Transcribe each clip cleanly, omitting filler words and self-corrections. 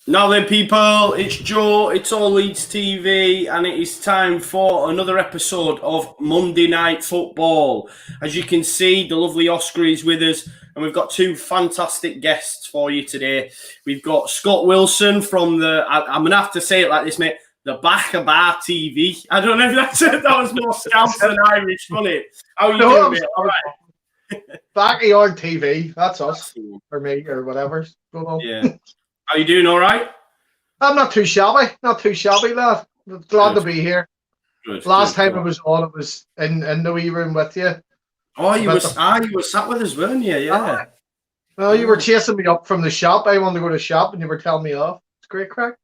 Now then, people, it's Joe, it's all Leeds TV, and it is time for another episode of Monday Night Football. As you can see, the lovely Oscar is with us, and we've got two fantastic guests for you today. We've got Scott Wilson from I'm going to have to say it like this, mate, the Bakke TV. I don't know if that was more Scouse than Irish, wasn't it? How are you doing, mate? All right. Bakke on TV, that's us, or me, or whatever's going on. Yeah. How you doing? All right? I'm not too shabby, lad. Glad to be here. Last time I was on, it was in the wee room with you. Oh, you were sat with us, weren't you? Yeah. Well, you were chasing me up from the shop. I wanted to go to the shop, and you were telling me off. It's great crack.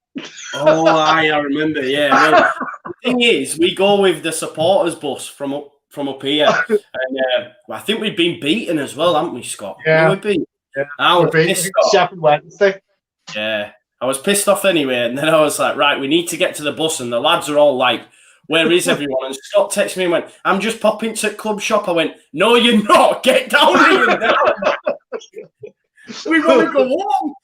Oh, I remember. Yeah. Well, the thing is, we go with the supporters bus from up here, and I think we've been beaten as well, haven't we, Scott? Yeah. We've been. Yeah. I was pissed off. Sheffield Wednesday. Yeah. I was pissed off anyway, and then I was like, right, we need to get to the bus, and the lads are all like, where is everyone? And Scott texted me and went, I'm just popping to club shop. I went, no, you're not. Get down here now. We want to go home.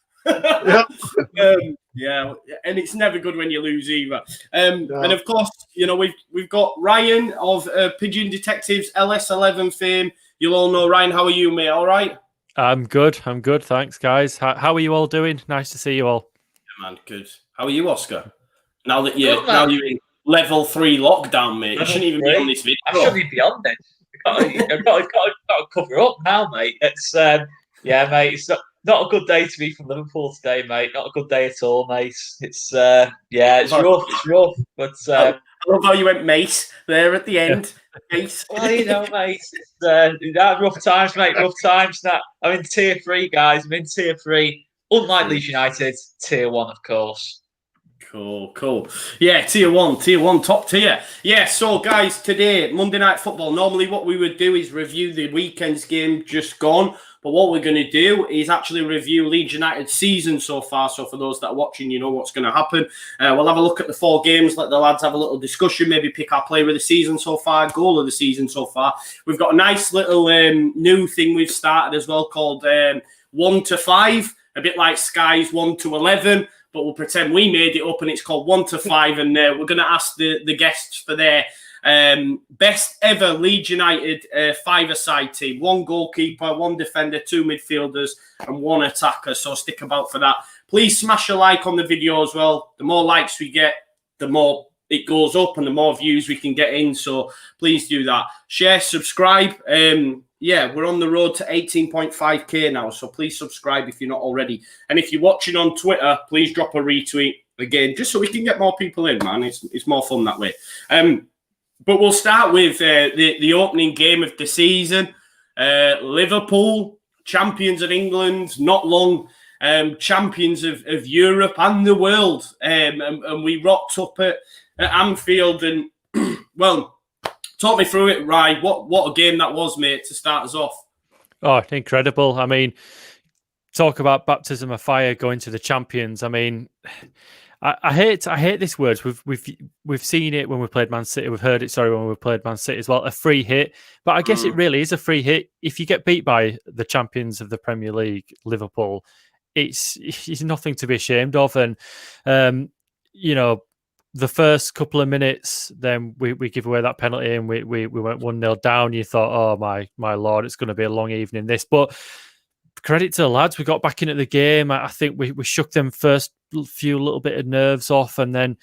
Yeah, and it's never good when you lose either. And of course, you know, we've got Ryan of Pigeon Detectives, LS11 fame. You'll all know Ryan. How are you, mate? All right? I'm good. Thanks, guys. How are you all doing? Nice to see you all. Yeah, man, good. How are you, Oscar? Now that you're in level 3 lockdown, mate, you shouldn't even be on this video. I shouldn't be on this. I've got to cover up now, mate. It's mate. It's not a good day to be from Liverpool today, mate. Not a good day at all, mate. It's it's rough. It's rough. But I love how you went mate there at the end. Yeah. Mate. Well, you know, mate. It's rough times, mate. Rough times. Now I'm in tier 3, guys. I'm in tier 3. Unlike Leeds United, tier 1, of course. Cool. Yeah, tier 1, top tier. Yeah, so guys, today, Monday Night Football, normally what we would do is review the weekend's game just gone, but what we're going to do is actually review Leeds United's season so far, so for those that are watching, you know what's going to happen. We'll have a look at the 4 games, let the lads have a little discussion, maybe pick our player of the season so far, goal of the season so far. We've got a nice little new thing we've started as well called 1 to 5, a bit like Sky's 1 to 11, but we'll pretend we made it up and it's called 1 to 5. And we're going to ask the guests for their best ever Leeds United 5-a-side team. 1 goalkeeper, 1 defender, 2 midfielders and 1 attacker. So stick about for that. Please smash a like on the video as well. The more likes we get, the more it goes up and the more views we can get in. So please do that. Share, subscribe. Yeah, we're on the road to 18.5k now, so please subscribe if you're not already. And if you're watching on Twitter, please drop a retweet again, just so we can get more people in, man. It's more fun that way. But we'll start with the opening game of the season. Liverpool, champions of England, not long, champions of Europe and the world. And we rocked up at Anfield and, well, talk me through it, Rye. What a game that was, mate, to start us off. Oh, incredible. I mean, talk about baptism of fire going to the champions. I mean, I hate this word. We've seen it when we played Man City. We've heard it, when we played Man City as well. A free hit. But I guess it really is a free hit. If you get beat by the champions of the Premier League, Liverpool, it's nothing to be ashamed of. And, you know, the first couple of minutes, then we give away that penalty and we went 1-0 down. You thought, oh my Lord, it's going to be a long evening this. But credit to the lads, we got back into the game. I think we shook them first few little bit of nerves off, and then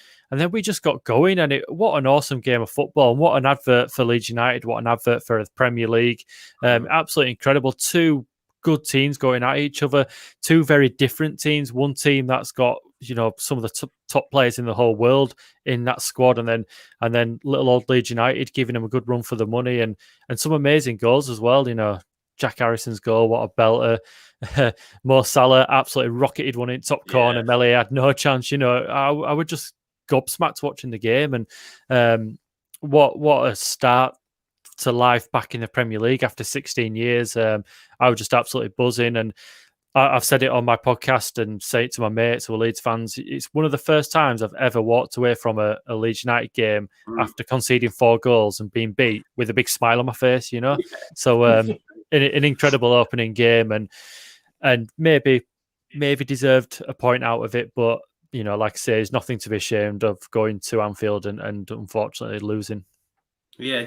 we just got going. And what an awesome game of football, and what an advert for Leeds United, what an advert for the Premier League. Absolutely incredible. 2 good teams going at each other, 2 very different teams. One team that's got, you know, some of the top players in the whole world in that squad, and then little old Leeds United giving them a good run for the money, and some amazing goals as well. You know, Jack Harrison's goal, what a belter. Mo Salah absolutely rocketed one in top corner. Mele had no chance. You know, I would just gobsmacked watching the game, and what a start to life back in the Premier League after 16 years. I was just absolutely buzzing, and I've said it on my podcast and say it to my mates who are Leeds fans. It's one of the first times I've ever walked away from a Leeds United game after conceding 4 goals and being beat with a big smile on my face, you know? So an incredible opening game, and maybe maybe deserved a point out of it, but like I say, there's nothing to be ashamed of going to Anfield and unfortunately losing. Yeah,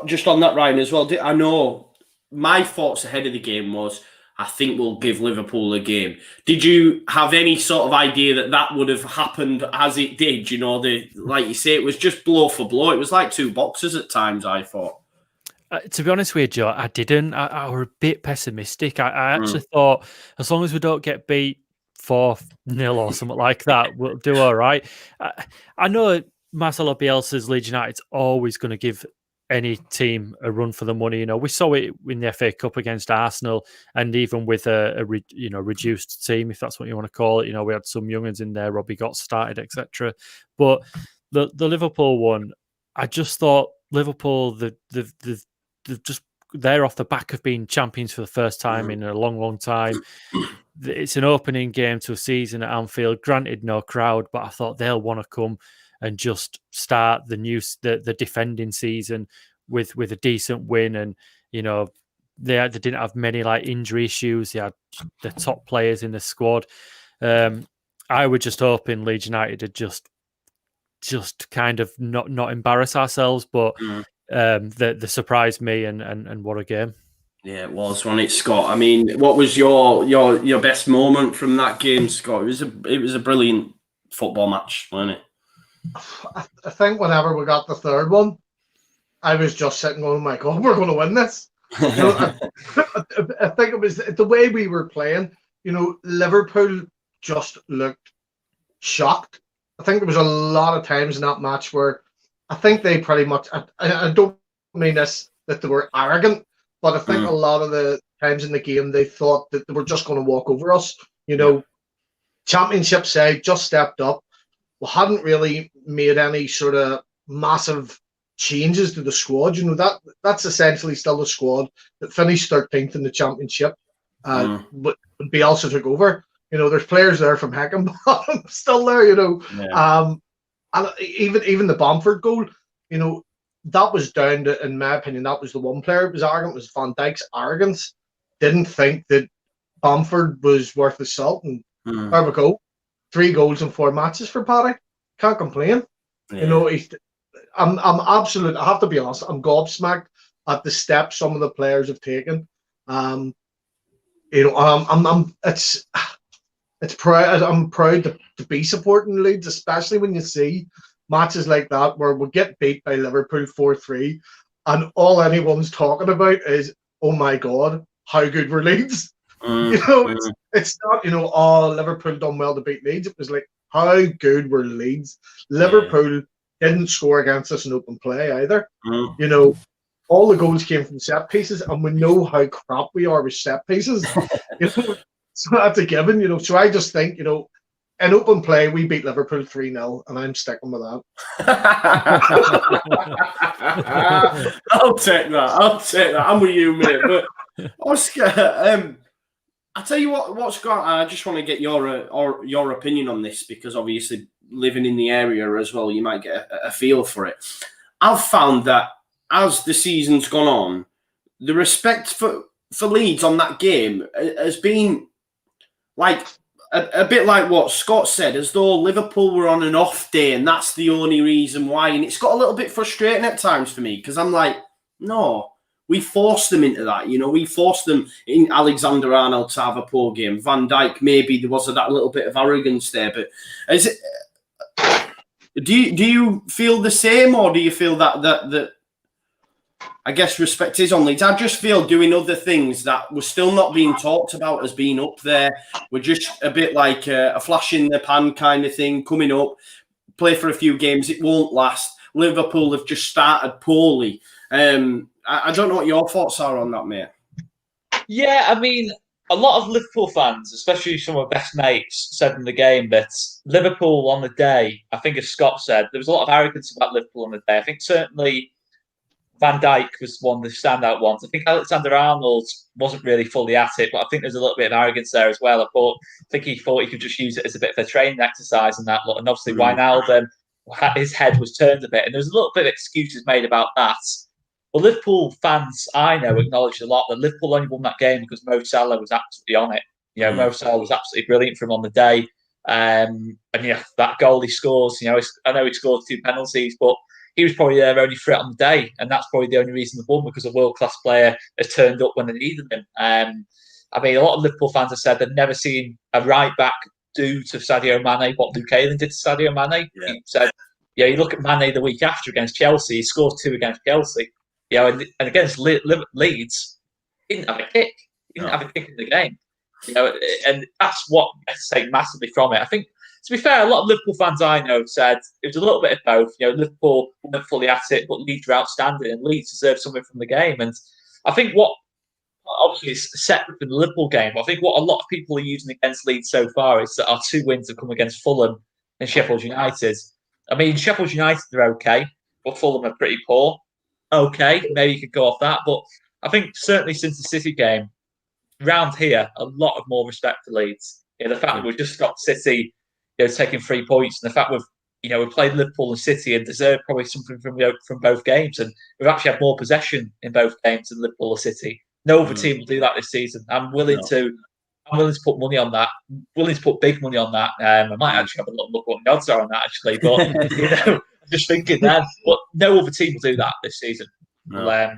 just on that, Ryan, as well. I know my thoughts ahead of the game was, I think we'll give Liverpool a game. Did you have any sort of idea that would have happened as it did? Like you say, it was just blow for blow. It was like two boxers at times, I thought. To be honest with you, Joe, I didn't. I were a bit pessimistic. I actually thought, as long as we don't get beat 4-0 or something like that, we'll do all right. I know Marcelo Bielsa's Leeds United's always going to give any team a run for the money. We saw it in the FA Cup against Arsenal, and even with a reduced team, if that's what you want to call it. We had some young'uns in there, Robbie got started, etc. But the Liverpool one, I just thought Liverpool, they're off the back of being champions for the first time in a long, long time. It's an opening game to a season at Anfield. Granted, no crowd, but I thought they'll want to come and just start the defending season with a decent win. And they didn't have many injury issues. They had the top players in the squad. I was just hoping Leeds United had just kind of not embarrass ourselves, but they surprised me, and what a game. Yeah, it was, wasn't it, Scott? I mean, what was your best moment from that game, Scott? It was a brilliant football match, wasn't it? I think whenever we got the third one, I was just sitting going, "Oh my God, we're going to win this." I think it was the way we were playing. Liverpool just looked shocked. I think there was a lot of times in that match where I think they pretty much, I don't mean this, that they were arrogant, but I think a lot of the times in the game, they thought that they were just going to walk over us. Championship side just stepped up. We hadn't really made any sort of massive changes to the squad. That's essentially still the squad that finished 13th in the championship. But when Bielsa took over, there's players there from Heckenbottom still there, Yeah. And even the Bamford goal, that was down to, in my opinion, that was the one player that was arrogant, was Van Dijk's arrogance. Didn't think that Bamford was worth the salt, and there we go. 3 goals in 4 matches for Paddy. Can't complain. Yeah. I'm absolute. I have to be honest. I'm gobsmacked at the steps some of the players have taken. It's proud. I'm proud to be supporting Leeds, especially when you see matches like that where we get beat by Liverpool 4-3, and all anyone's talking about is, "Oh my God, how good were Leeds?" It's not, oh, Liverpool done well to beat Leeds. It was like, how good were Leeds? Liverpool didn't score against us in open play either. All the goals came from set pieces, and we know how crap we are with set pieces. So that's a given. So I just think, in open play, we beat Liverpool 3-0, and I'm sticking with that. I'll take that. I'm with you, mate. But Oscar, I'll tell you what, Scott, I just want to get your opinion on this, because obviously living in the area as well, you might get a feel for it. I've found that as the season's gone on, the respect for Leeds on that game has been like a bit like what Scott said, as though Liverpool were on an off day and that's the only reason why. And it's got a little bit frustrating at times for me, because I'm like, no. We forced them into that, We forced them in Alexander-Arnold to have a poor game. Van Dijk, maybe there was that little bit of arrogance there, but do you feel the same, or do you feel that I guess respect is on Leeds? I just feel doing other things that were still not being talked about as being up there. We're just a bit like a flash in the pan kind of thing, coming up, play for a few games, it won't last. Liverpool have just started poorly. I don't know what your thoughts are on that, mate. Yeah, I mean, a lot of Liverpool fans, especially some of my best mates, said in the game that Liverpool on the day, I think as Scott said, there was a lot of arrogance about Liverpool on the day. I think certainly Van Dijk was one of the standout ones. I think Alexander-Arnold wasn't really fully at it, but I think there's a little bit of arrogance there as well. I think he thought he could just use it as a bit of a training exercise and that. And obviously Wijnaldum, his head was turned a bit, and there's a little bit of excuses made about that. Well, Liverpool fans I know acknowledged a lot that Liverpool only won that game because Mo Salah was absolutely on it. Mo Salah was absolutely brilliant for him on the day. And that goal he scores, I know he scored 2 penalties, but he was probably their only threat on the day, and that's probably the only reason they won, because a world-class player has turned up when they needed him. A lot of Liverpool fans have said they've never seen a right-back do to Sadio Mane what Luke Ayling did to Sadio Mane. Yeah. He said, you look at Mane the week after against Chelsea, he scores 2 against Chelsea. And against Leeds, he didn't have a kick. He didn't have a kick in the game. And that's what I take massively from it. I think, to be fair, a lot of Liverpool fans I know said it was a little bit of both. Liverpool weren't fully at it, but Leeds were outstanding, and Leeds deserved something from the game. And I think what, obviously, is separate from the Liverpool game, but I think what a lot of people are using against Leeds so far is that our 2 wins have come against Fulham and Sheffield United. Sheffield United are okay, but Fulham are pretty poor. Okay, maybe you could go off that, but I think certainly since the City game, round here, a lot of more respect for Leeds. The fact that we've just stopped City, taking 3 points, and the fact we've played Liverpool and City and deserved probably something from both games, and we've actually had more possession in both games than Liverpool or City. No other team will do that this season. I'm willing to put money on that. I'm willing to put big money on that. I might actually have a little look what the odds are on that actually, but I'm just thinking then. But no other team will do that this season. No.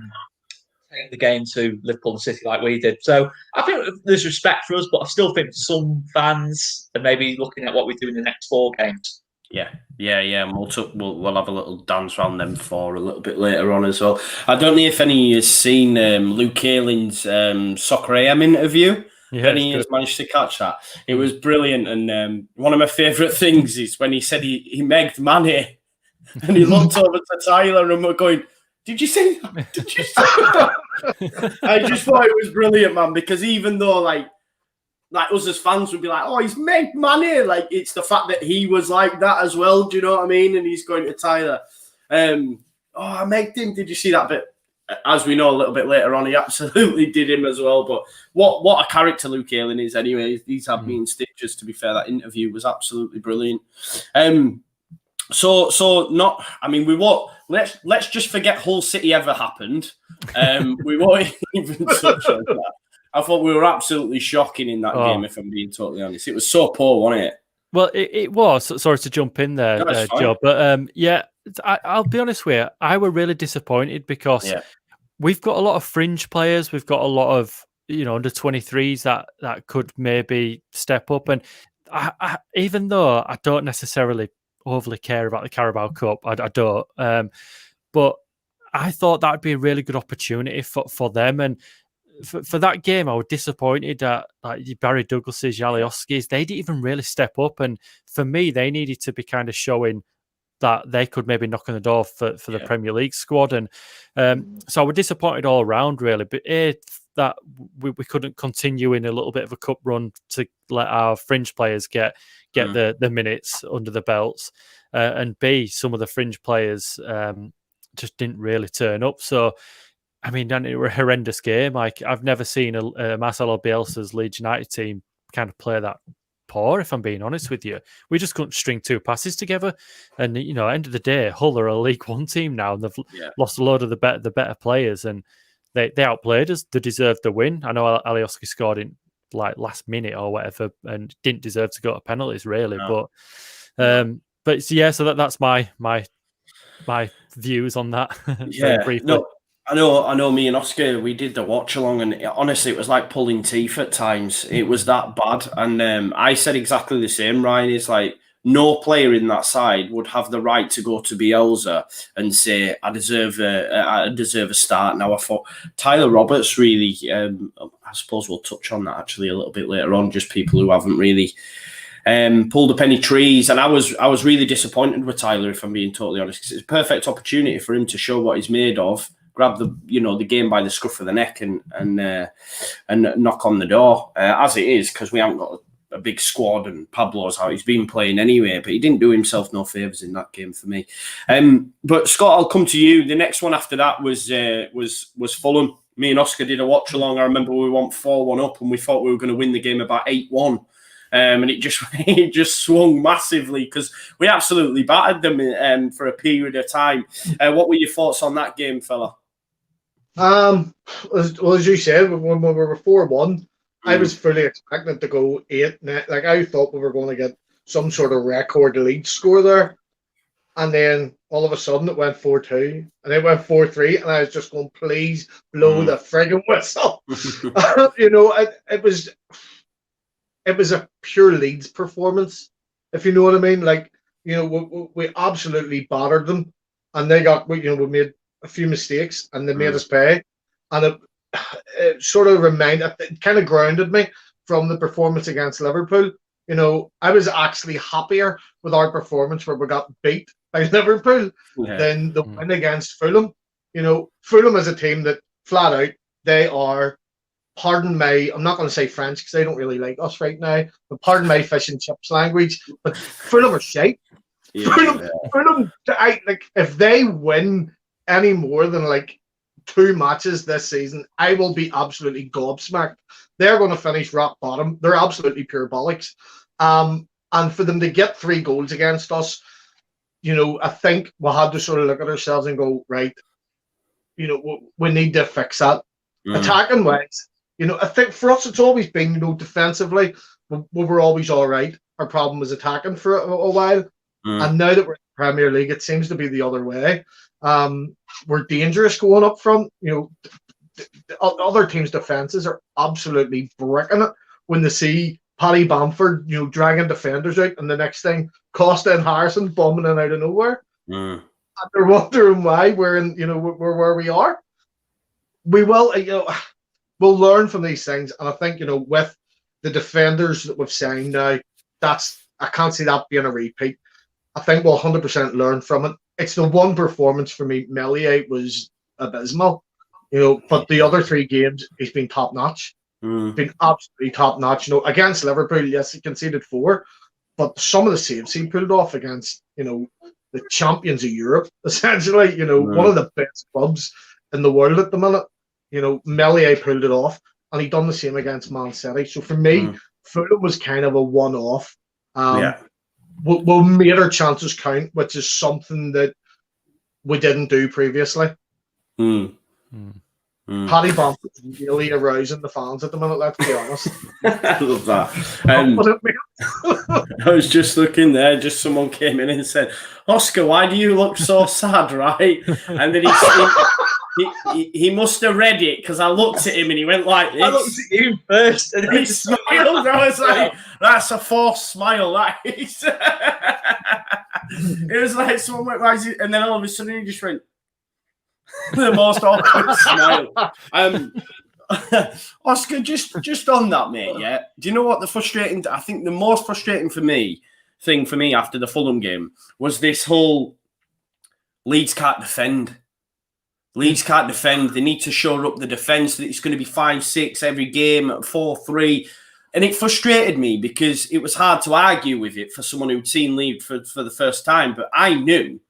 Take the game to Liverpool and City like we did. So I think there's respect for us, but I still think some fans are maybe looking at what we do in the next 4 games. Yeah. And we'll have a little dance around them 4 a little bit later on as well. I don't know if any of you have seen Luke Ayling's Soccer AM interview. Yeah, any has managed to catch that. It was brilliant, and one of my favourite things is when he said he megged Mane, and he looked over to Tyler and we're going, "Did you see that? Did you see that?" I just thought it was brilliant, man, because even though like us as fans would be like, "Oh, he's megged Mane," like it's the fact that he was like that as well. Do you know what I mean? And he's going to Tyler, "Oh, I megged him. Did you see that?" But as we know a little bit later on, he absolutely did him as well. But what a character Luke Ayling is anyway. These have me in stitches, to be fair. That interview was absolutely brilliant. We won't. Let's just forget Hull City ever happened. We won't even touch on that. I thought we were absolutely shocking in that game, if I'm being totally honest. It was so poor, wasn't it? Well, it was. Sorry to jump in there, Joe. But I'll be honest with you. I were really disappointed because we've got a lot of fringe players. We've got a lot of under 23s that could maybe step up. And I even though I don't necessarily overly care about the Carabao Cup, I don't. But I thought that'd be a really good opportunity for them. And for that game, I was disappointed that Barry Douglas's, Yalioski's, they didn't even really step up. And for me, they needed to be kind of showing that they could maybe knock on the door for the Premier League squad. And so I was disappointed all around, really. But that we couldn't continue in a little bit of a cup run to let our fringe players get the minutes under the belts. And B, some of the fringe players just didn't really turn up. So, I mean, it was a horrendous game. Like, I've never seen a Marcelo Bielsa's Leeds United team kind of play that poor, if I'm being honest with you. We just couldn't string 2 passes together. And, end of the day, Hull are a League One team now, and they've lost a load of the better players, and they outplayed us. They deserved the win. I know Alioski scored in last minute or whatever and didn't deserve to go to penalties, really. No. But yeah, so that's my views on that. Very briefly. No. I know. Me and Oscar, we did the watch along, and honestly, it was like pulling teeth at times. It was that bad, and I said exactly the same. Ryan, is like no player in that side would have the right to go to Bielsa and say, "I deserve a start." Now, I thought Tyler Roberts really. I suppose we'll touch on that actually a little bit later on. Just people who haven't really pulled up any trees, and I was really disappointed with Tyler, if I'm being totally honest, because it's a perfect opportunity for him to show what he's made of. Grab the game by the scruff of the neck and knock on the door as it is, because we haven't got a big squad and Pablo's out. He's been playing anyway, but he didn't do himself no favours in that game for me. But Scott, I'll come to you. The next one after that was Fulham. Me and Oscar did a watch along. I remember we went 4-1 up, and we thought we were going to win the game about 8-1. And it just swung massively because we absolutely battered them for a period of time. What were your thoughts on that game, fella? As you said, when we were 4-1, I was fully expecting to go 8-9. Like, I thought we were going to get some sort of record lead score there. And then all of a sudden it went 4-2, and it went 4-3, and I was just going, please blow the friggin' whistle. It was a pure Leeds performance, if you know what I mean. Like, we absolutely battered them, and they got, we made a few mistakes, and they made us pay. And it sort of it kind of grounded me from the performance against Liverpool. I was actually happier with our performance where we got beat by Liverpool than the win against Fulham. Fulham is a team that flat out, they are, pardon my, I'm not going to say French because they don't really like us right now, but pardon my fish and chips language, but Fulham are shite. Fulham, if they win any more than 2 matches this season, I will be absolutely gobsmacked. They're going to finish rock bottom. They're absolutely pure bollocks. And for them to get 3 goals against us, I think we'll have to sort of look at ourselves and go, right, we need to fix that. Attacking wise, I think for us it's always been, defensively, we were always all right. Our problem was attacking for a while. And now that we're in the Premier League, it seems to be the other way. We're dangerous going up front. Other teams' defences are absolutely bricking it when they see Paddy Bamford, dragging defenders out, and the next thing, Costa and Harrison bombing in out of nowhere. And they're wondering why we're we're where we are. We will, we'll learn from these things, and I think with the defenders that we've signed now, I can't see that being a repeat. I think we'll 100% learn from it. It's the one performance for me. Meslier was abysmal, but the other 3 games he's been top notch. Been absolutely top notch. Against Liverpool, yes, he conceded 4, but some of the saves he pulled off against the champions of Europe, essentially, one of the best clubs in the world at the minute. Meslier pulled it off, and he done the same against Man City. So for me, Fulham was kind of a one-off. We'll make our chances count, which is something that we didn't do previously. Paddy Bamford's really arousing the fans at the minute, let's be honest. I love that. I was just looking there, just someone came in and said, Oscar, why do you look so sad, right? And then he must have read it, because I looked at him and he went like this. I looked at you first and he smiled. I was like, that's a forced smile. That is. It was like someone went like, and then all of a sudden he just went, the most awkward smile. Oscar, just on that, mate, yeah? Do you know what I think the most frustrating thing for me after the Fulham game was this whole Leeds can't defend. Leeds can't defend. They need to shore up the defence. It's going to be 5-6 every game, 4-3. And it frustrated me because it was hard to argue with it for someone who'd seen Leeds for the first time. But I knew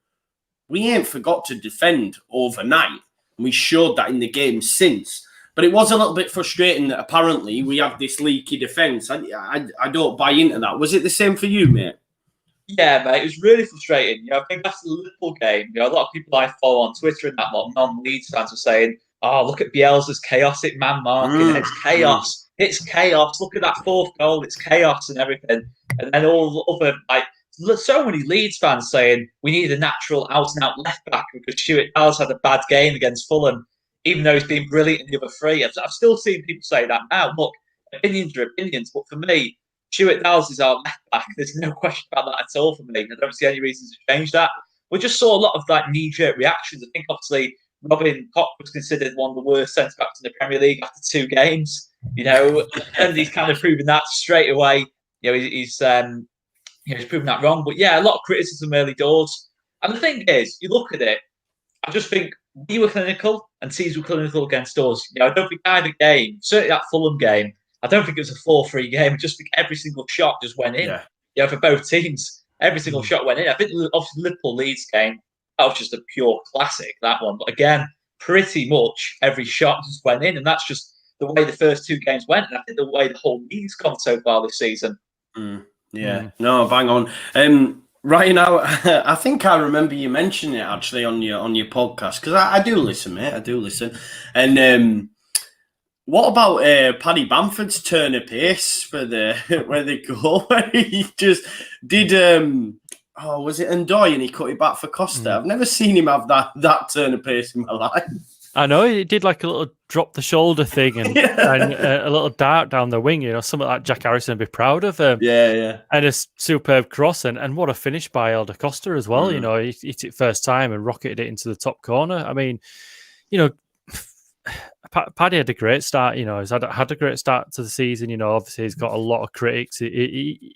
we ain't forgot to defend overnight. And we showed that in the game since. But it was a little bit frustrating that apparently we have this leaky defence. I don't buy into that. Was it the same for you, mate? Yeah, mate, it was really frustrating. I think that's the Liverpool game. A lot of people I follow on Twitter and that lot, non-Leeds fans, were saying, "Oh, look at Bielsa's chaotic man marking. It's chaos. It's chaos. Look at that 4th goal. It's chaos and everything." And then all the other, so many Leeds fans saying we need a natural out-and-out left-back because Stuart Dallas had a bad game against Fulham, even though he's been brilliant in the other 3. I've still seen people say that now. Look, opinions are opinions, but for me, Stuart Dallas is our left back. There's no question about that at all for me. I don't see any reasons to change that. We just saw a lot of knee-jerk reactions. I think obviously Robin Koch was considered one of the worst centre-backs in the Premier League after 2 games. And he's kind of proven that straight away. He's proven that wrong. But yeah, a lot of criticism early doors. And the thing is, you look at it, I just think we were clinical and teams were clinical against us. I don't think either game, certainly that Fulham game, I don't think it was a 4-3 game. I just think every single shot just went in. For both teams, every single shot went in. I think obviously Liverpool Leeds game, that was just a pure classic, that one. But again, pretty much every shot just went in, and that's just the way the first 2 games went, and I think the way the whole league's gone so far this season. No, bang on. Right now, I think I remember you mentioning it actually on your podcast, because I do listen, mate. I do listen, and What about Paddy Bamford's turn of pace for the where they go? Where he just did was it Ndoye and he cut it back for Costa? I've never seen him have that turn of pace in my life. I know he did like a little drop the shoulder thing and, and a little dart down the wing, something like Jack Harrison would be proud of. Yeah. And a superb cross and what a finish by Elder Costa as well. He hit it first time and rocketed it into the top corner. I mean, Paddy had a great start. He's had a great start to the season. Obviously he's got a lot of critics.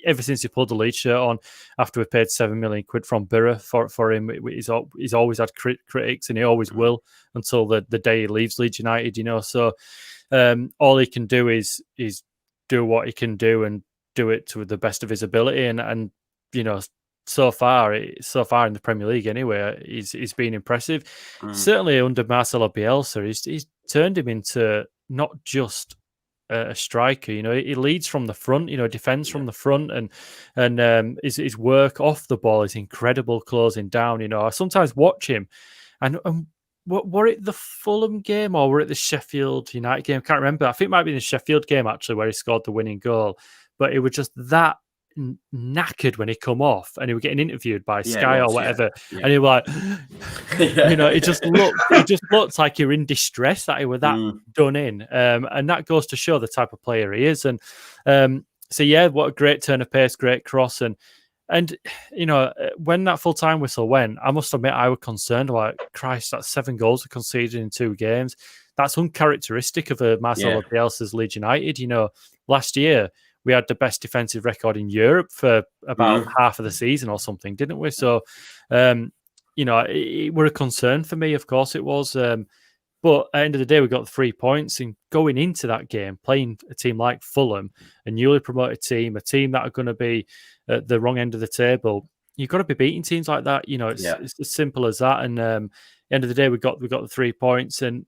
Ever since he pulled the Leeds shirt on, after we paid £7 million from Borough for him, he's always had critics, and he always will until the day he leaves Leeds United. So all he can do is do what he can do and do it to the best of his ability. And so far in the Premier League anyway, he's been impressive. Certainly under Marcelo Bielsa, he's turned him into not just a striker. He leads from the front, defends from the front, and his work off the ball is incredible, closing down. I sometimes watch him, and were it the Fulham game or were it the Sheffield United game? I can't remember. I think it might be the Sheffield game actually, where he scored the winning goal. But it was just that knackered when he come off, and he was getting interviewed by Sky or whatever, and he was like, it just looked like you're in distress, that he was that done in, and that goes to show the type of player he is. And what a great turn of pace, great cross, and when that full time whistle went, I must admit I was concerned. Like, Christ, that's 7 goals conceded in 2 games. That's uncharacteristic of a Marcelo Bielsa's Leeds United. Last year we had the best defensive record in Europe for about half of the season or something, didn't we? So, it were a concern for me, of course it was. But at the end of the day, we got 3 points. And going into that game, playing a team like Fulham, a newly promoted team, a team that are going to be at the wrong end of the table, you've got to be beating teams like that. It's as simple as that. And at the end of the day, we got the 3 points. And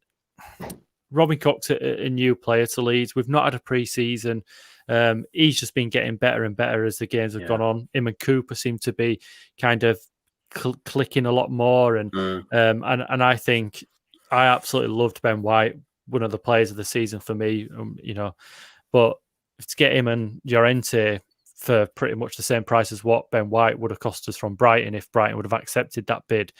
Robin Koch's a new player to Leeds. We've not had a pre-season. He's just been getting better and better as the games have gone on. Him and Cooper seem to be kind of clicking a lot more, and I think I absolutely loved Ben White, one of the players of the season for me. But to get him and Llorente for pretty much the same price as what Ben White would have cost us from Brighton, if Brighton would have accepted that bid,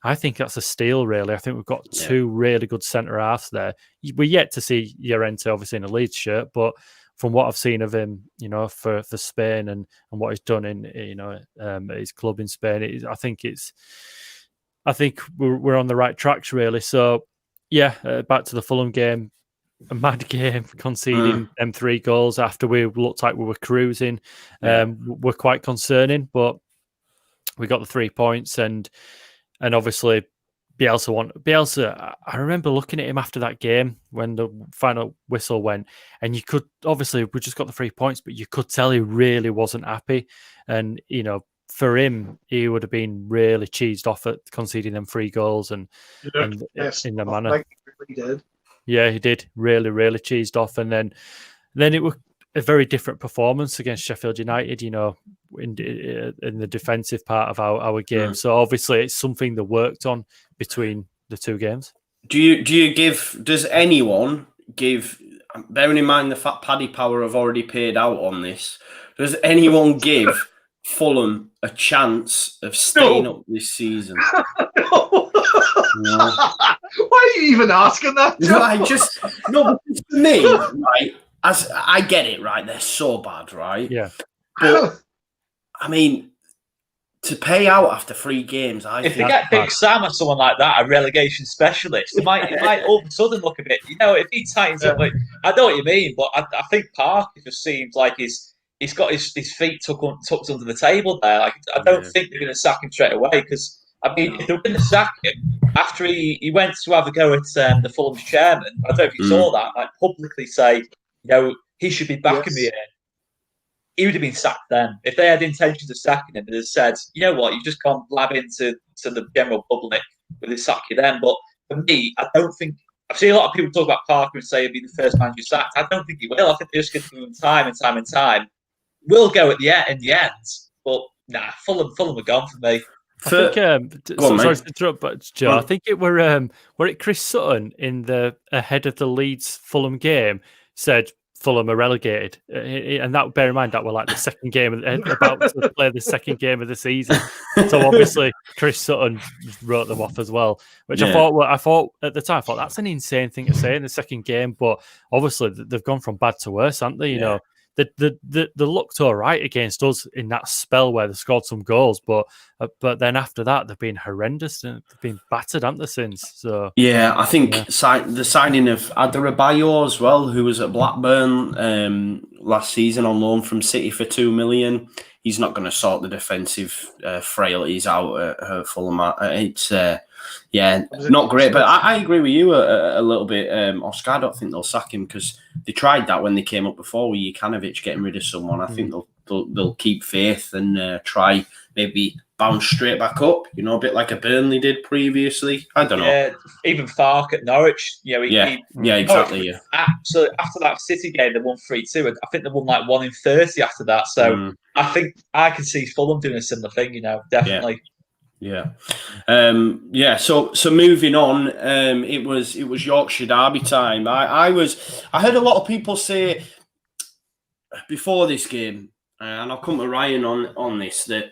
I think that's a steal, really. I think we've got 2 really good centre halves there. We're yet to see Llorente obviously in a Leeds shirt, but from what I've seen of him, for Spain and what he's done in at his club in Spain, I think we're on the right tracks, really. So back to the Fulham game, a mad game, conceding them 3 goals after we looked like we were cruising. Were quite concerning, but we got the 3 points, and obviously Bielsa, I remember looking at him after that game when the final whistle went, and you could, obviously we just got the 3 points, but you could tell he really wasn't happy. And, for him, he would have been really cheesed off at conceding them 3 goals and in the manner. Like he really did. Yeah, he did. Really, really cheesed off. And then it was a very different performance against Sheffield United, in the defensive part of our game. So obviously it's something that worked on between the 2 games. Does anyone give, bearing in mind the fact Paddy Power have already paid out on this, does anyone give Fulham a chance of staying up this season? No. Why are you even asking that? Because for me, right, as I get it, right, they're so bad, right? Yeah. But I mean, to pay out after 3 games, if you get Big Sam or someone like that, a relegation specialist, it might all of a sudden look a bit, if he tightens up, like, I know what you mean, but I think Parker just seems like he's got his feet tucked under the table there. Like, I don't think they're going to sack him straight away, because I mean, if they're going to sack him after he went to have a go at the Fulham's chairman, I don't know if you saw that, like publicly say, he should be back in the air. He would have been sacked then. If they had intentions of sacking him, they'd have said, you know what, you just can't blab into the general public with his sack you then. But for me, I don't think, I've seen a lot of people talk about Parker and say he'll be the first manager sacked. I don't think he will. I think they're just going to give him time and time and time. We'll go in the end, but nah, Fulham are gone for me. I think Go on, sorry mate. to interrupt, but Joe, I think it were it Chris Sutton in the ahead of the Leeds Fulham game said Fulham are relegated, and that, bear in mind, that were like the second game about to play the second game of the season. So obviously Chris Sutton wrote them off as well, which I thought at the time, I thought that's an insane thing to say in the second game, but obviously they've gone from bad to worse, haven't they? You know, they looked all right against us in that spell where they scored some goals, but then after that they've been horrendous and they've been battered, haven't they, since? So yeah, I think the signing of Adebayo as well, who was at Blackburn last season on loan from City for $2 million. He's not going to sort the defensive frailties out at Fulham. It's not great. But I agree with you a little bit, Oscar. I don't think they'll sack him because they tried that when they came up before with Jukanovic getting rid of someone. I think they'll keep faith and try maybe bounce straight back up. You know, a bit like a Burnley did previously. I don't know. Yeah, even Farke at Norwich. You know, Exactly. Yeah. Absolutely. After that City game, they won 3-2. I think they won like 1 in 30 after that. So I think I can see Fulham doing a similar thing. You know, definitely. Yeah. So moving on, it was Yorkshire Derby time. I heard a lot of people say before this game, and I'll come to Ryan on this, that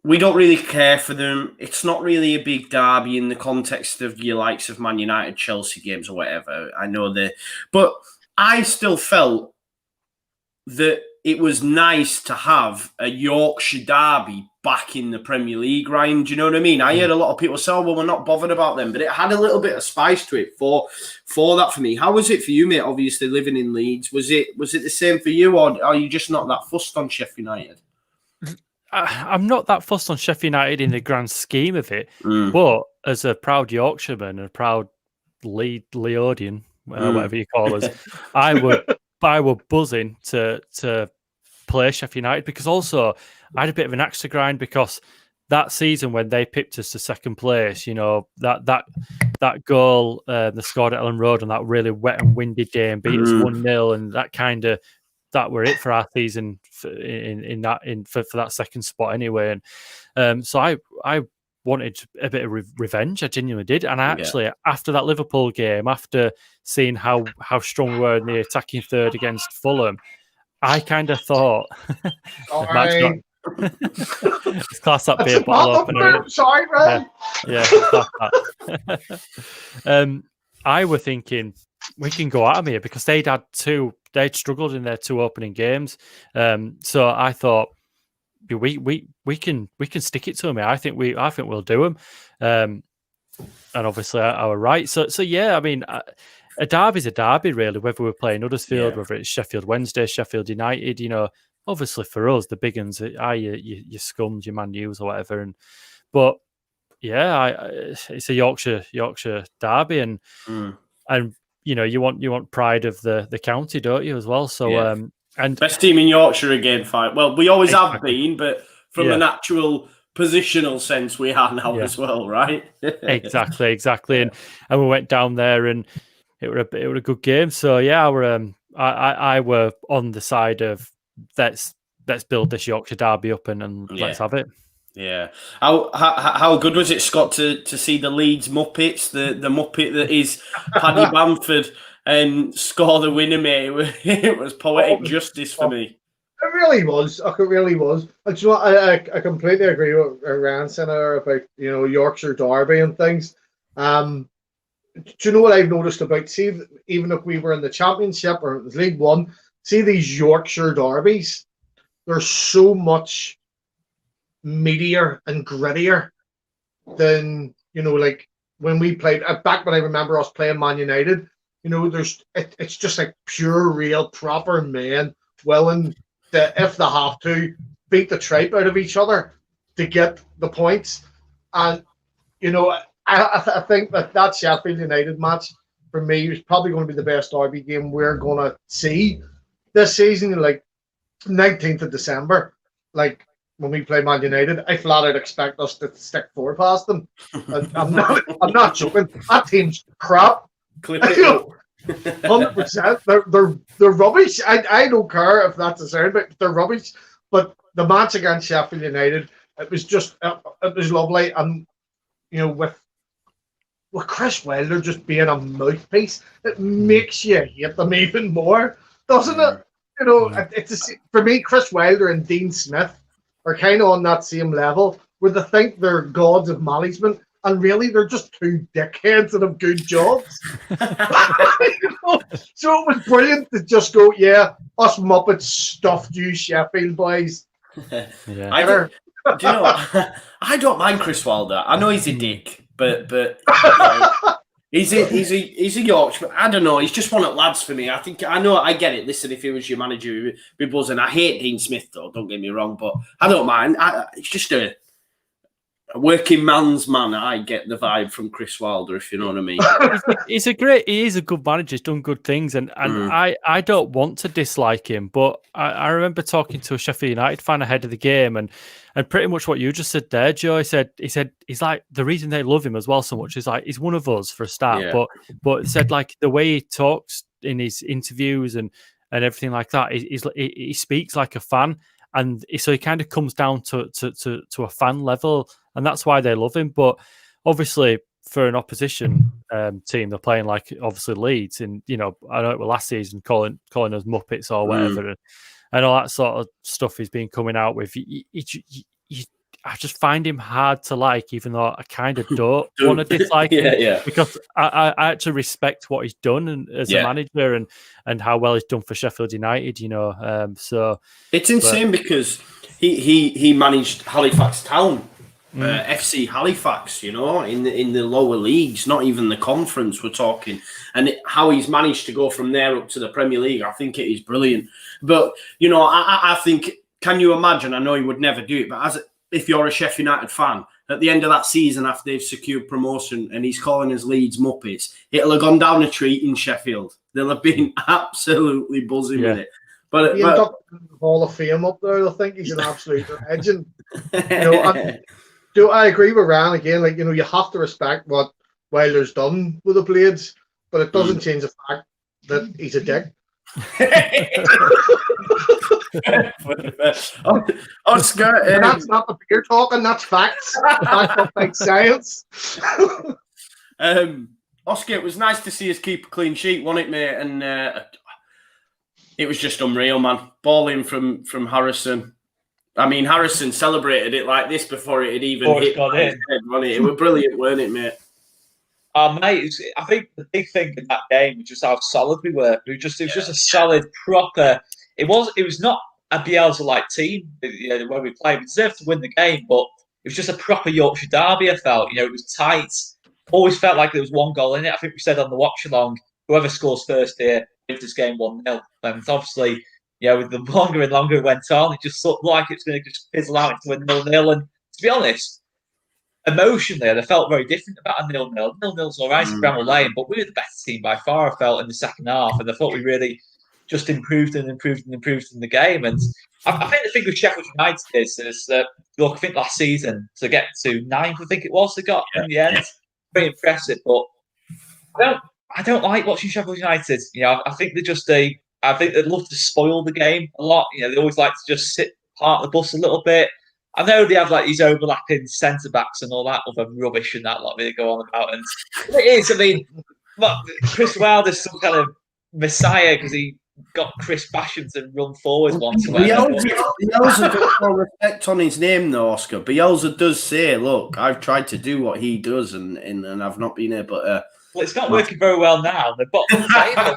we don't really care for them. It's not really a big derby in the context of your likes of Man United, Chelsea games or whatever. I know that, but I still felt that it was nice to have a Yorkshire derby back in the Premier League, Ryan. Do you know what I mean? I heard a lot of people say, oh, well, we're not bothered about them, but it had a little bit of spice to it for that for me. How was it for you, mate, obviously living in Leeds? Was it the same for you, or are you just not that fussed on Sheffield United? I'm not that fussed on Sheffield United in the grand scheme of it, but as a proud Yorkshireman and a proud Leodian, whatever you call us, I were buzzing to play Sheffield United, because also I had a bit of an axe to grind, because that season when they pipped us to second place, you know, that goal they scored at Ellen Road on that really wet and windy day and beat us 1-0, and that were it for our season for that second spot anyway. And so I wanted a bit of revenge. I genuinely did. And I actually, after that Liverpool game, after seeing how strong we were in the attacking third against Fulham, I kind of thought, it's class that beer bottle opener. Sorry, Ray. Yeah. I were thinking we can go at them here, because they'd struggled in their 2 opening games. So I thought we can stick it to them. I think we'll do them. And obviously I were right. So yeah, I mean, a derby's a derby, really, whether we're playing Huddersfield, whether it's Sheffield Wednesday, Sheffield United, you know. Obviously for us, the big ones are your Scums, your Man U's or whatever. But yeah, it's a Yorkshire derby, and you know, you want pride of the county, don't you, as well? So and best team in Yorkshire again, fight. Well, we always have been, but from an actual positional sense, we are now as well, right? exactly. And we went down there, and it were a good game. So yeah, I were on the side of let's build this Yorkshire derby up and let's have it. Yeah. How good was it, Scott, to see the Leeds Muppets, the Muppet that is Paddy Bamford, and score the winner, mate? It was poetic justice for me. It really was. It really was. And you know, I completely agree with Ryan Senator about, you know, Yorkshire derby and things. Do you know what I've noticed about, see, even if we were in the Championship or it was League One, see these Yorkshire derbies, they're so much meatier and grittier than, you know, like when we played back when I remember us playing Man United. You know, it's just like pure, real, proper men willing to, if they have to, beat the tripe out of each other to get the points. And you know, I think that Sheffield United match for me is probably going to be the best derby game we're going to see this season. Like 19th of December, like when we play Man United, I flat out expect us to stick 4 past them. I'm not joking. That team's crap. Clip it up. 100%. They're rubbish. I don't care if that's a sound, but they're rubbish. But the match against Sheffield United, it was just it was lovely, and you know, with Chris Wilder just being a mouthpiece, it makes you hate them even more, doesn't it? You know, for me, Chris Wilder and Dean Smith are kind of on that same level, where they think they're gods of management, and really they're just two dickheads that have good jobs. You know? So it was brilliant to just go, yeah, us Muppets stuffed you, Sheffield boys. Do you know, I don't mind Chris Wilder. I know he's a dick, but he's a Yorkshire. I don't know. He's just one of the lads for me. I get it. Listen, if he was your manager, he'd be buzzing. I hate Dean Smith, though. Don't get me wrong, but I don't mind. It's just a working man's man. I get the vibe from Chris Wilder, if you know what I mean. He is a good manager. He's done good things, and I don't want to dislike him, but I remember talking to a Sheffield United fan ahead of the game, and pretty much what you just said there, Joe. He said he's like, the reason they love him as well so much is like he's one of us for a start, but he said like the way he talks in his interviews and everything like that, he speaks like a fan. And so he kind of comes down to a fan level, and that's why they love him. But obviously, for an opposition team, they're playing like obviously Leeds, and I know it was last season calling us Muppets or whatever, and all that sort of stuff he's been coming out with. I just find him hard to like, even though I kind of don't want to dislike him, because I actually respect what he's done as a manager and how well he's done for Sheffield United. So it's insane because he managed Halifax Town, FC Halifax, in the lower leagues, not even the conference we're talking, and how he's managed to go from there up to the Premier League. I think it is brilliant. But I think, can you imagine? I know he would never do it, but if you're a Sheffield United fan, at the end of that season after they've secured promotion and he's calling us Leeds Muppets, it'll have gone down a treat in Sheffield. They'll have been absolutely buzzing with it. But he ended up in the Hall of Fame up there. I think he's an absolute legend. I agree with Ryan again. Like, you have to respect what Wilder's done with the Blades, but it doesn't change the fact that he's a dick. Oscar, that's not the beer talking, that's facts. That's not like science. Oscar, it was nice to see us keep a clean sheet, wasn't it, mate? And it was just unreal, man. Ball in from Harrison. I mean, Harrison celebrated it like this before it had even hit his head, wasn't it? It was brilliant, weren't it, mate? Mate, I think the big thing in that game was just how solid we were. It was just a solid, proper. It was not a Bielsa-like team when we played. We deserved to win the game, but it was just a proper Yorkshire derby. I felt, it was tight. Always felt like there was one goal in it. I think we said on the watch along, whoever scores first here wins this game 1-0. And obviously, with the longer and longer it went on, it just looked like it's going to just fizzle out into a 0-0. And to be honest, emotionally, I felt very different about a 0-0. 0-0's all right at Bramall Lane, but we were the best team by far, I felt, in the second half. And I thought we really just improved in the game. And I think the thing with Sheffield United is that, look, I think last season, to get to 9th, I think it was, they got in the end. Very impressive, but I don't like watching Sheffield United. I think I think they love to spoil the game a lot. They always like to just sit part of the bus a little bit. I know they have like these overlapping centre backs and all that other rubbish and that lot they go on about. And it is, I mean, Chris Wilder's some kind of messiah because he got Chris Basham to run forwards once. Bielsa does no respect on his name, though, Oscar. Bielsa does say, "Look, I've tried to do what he does, and I've not been able to." Well, it's not working very well now. The bottom table.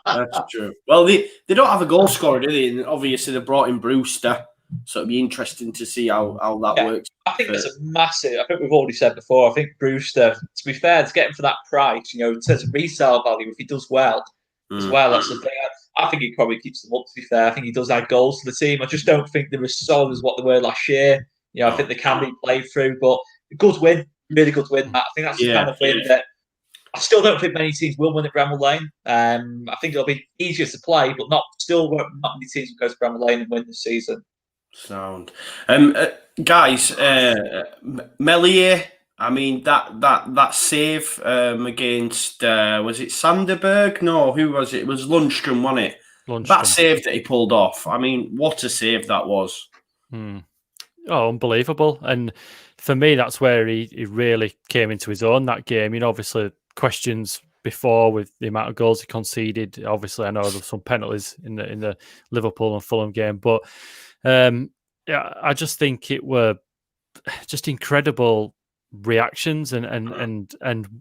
That's true. Well, they don't have a goal scorer, do they? And obviously, they brought in Brewster, so it'd be interesting to see how that works. I think it's a massive. I think we've already said before. I think Brewster, to be fair, to get him for that price, in terms of resale value, if he does well as well, that's the thing. I think he probably keeps them up. To be fair, I think he does add goals to the team. I just don't think they're as solid as what they were last year. I think they can be played through, but a good win. Really good win, Matt. I think that's the kind of win that I still don't think many teams will win at Bramall Lane. I think it'll be easier to play, but not many teams will go to Bramall Lane and win this season. Sound. Guys, Melier, I mean, that save against, was it Sanderberg? No, who was it? It was Lundstrom, wasn't it? That save that he pulled off. I mean, what a save that was. Oh, unbelievable. And for me, that's where he really came into his own that game. Obviously questions before with the amount of goals he conceded. Obviously, I know there were some penalties in the Liverpool and Fulham game, but yeah, I just think it were just incredible reactions and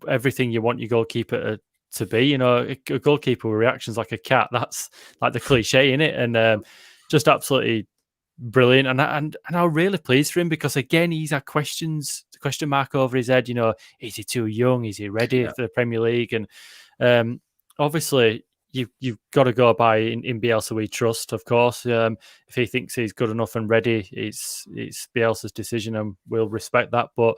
everything you want your goalkeeper to be. A goalkeeper with reactions like a cat. That's like the cliche in it, and just absolutely brilliant. And I'm really pleased for him, because again, he's had question mark over his head. Is he too young? Is he ready for the Premier League? And obviously, you've got to go by in Bielsa we trust, of course. If he thinks he's good enough and ready, it's Bielsa's decision, and we'll respect that. But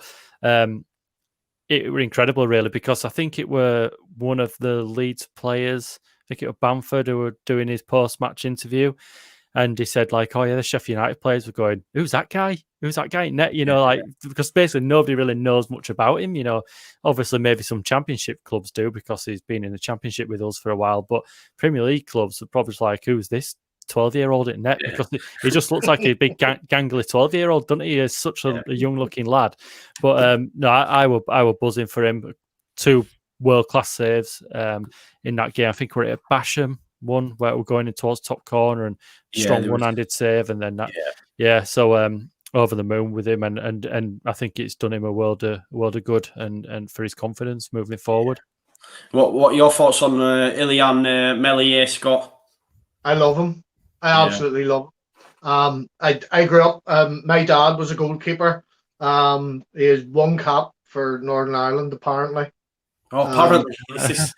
it were incredible, really, because I think it were one of the Leeds players, I think it was Bamford, who were doing his post-match interview. And he said, like, oh, yeah, the Sheffield United players were going, who's that guy? Who's that guy in net? Because basically nobody really knows much about him. Obviously maybe some Championship clubs do, because he's been in the Championship with us for a while. But Premier League clubs are probably like, who's this 12-year-old in net? Because he just looks like a big gangly 12-year-old, doesn't he? He's such a young-looking lad. But no, I were buzzing for him. 2 world-class saves in that game. I think we're at Basham. One where we're going in towards top corner, and strong one-handed save, and then that, so over the moon with him, and I think it's done him a world of good, and for his confidence moving forward. What are your thoughts on Ilian Meslier, Scott? I love him. I absolutely love him. I grew up. My dad was a goalkeeper. He has 1 cap for Northern Ireland, apparently. Oh, apparently, is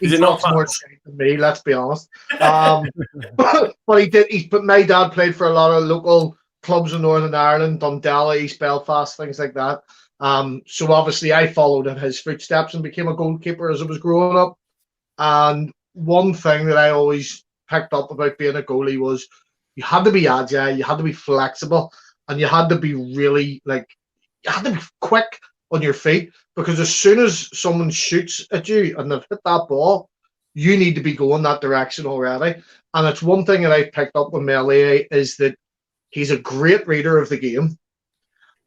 it not more than me? Let's be honest. But he did. But my dad played for a lot of local clubs in Northern Ireland, Dundalk, East Belfast, things like that. So obviously, I followed in his footsteps and became a goalkeeper as I was growing up. And one thing that I always picked up about being a goalie was you had to be agile, you had to be flexible, and you had to be really you had to be quick on your feet, because as soon as someone shoots at you and they've hit that ball, you need to be going that direction already. And it's one thing that I've picked up with Meslier is that he's a great reader of the game,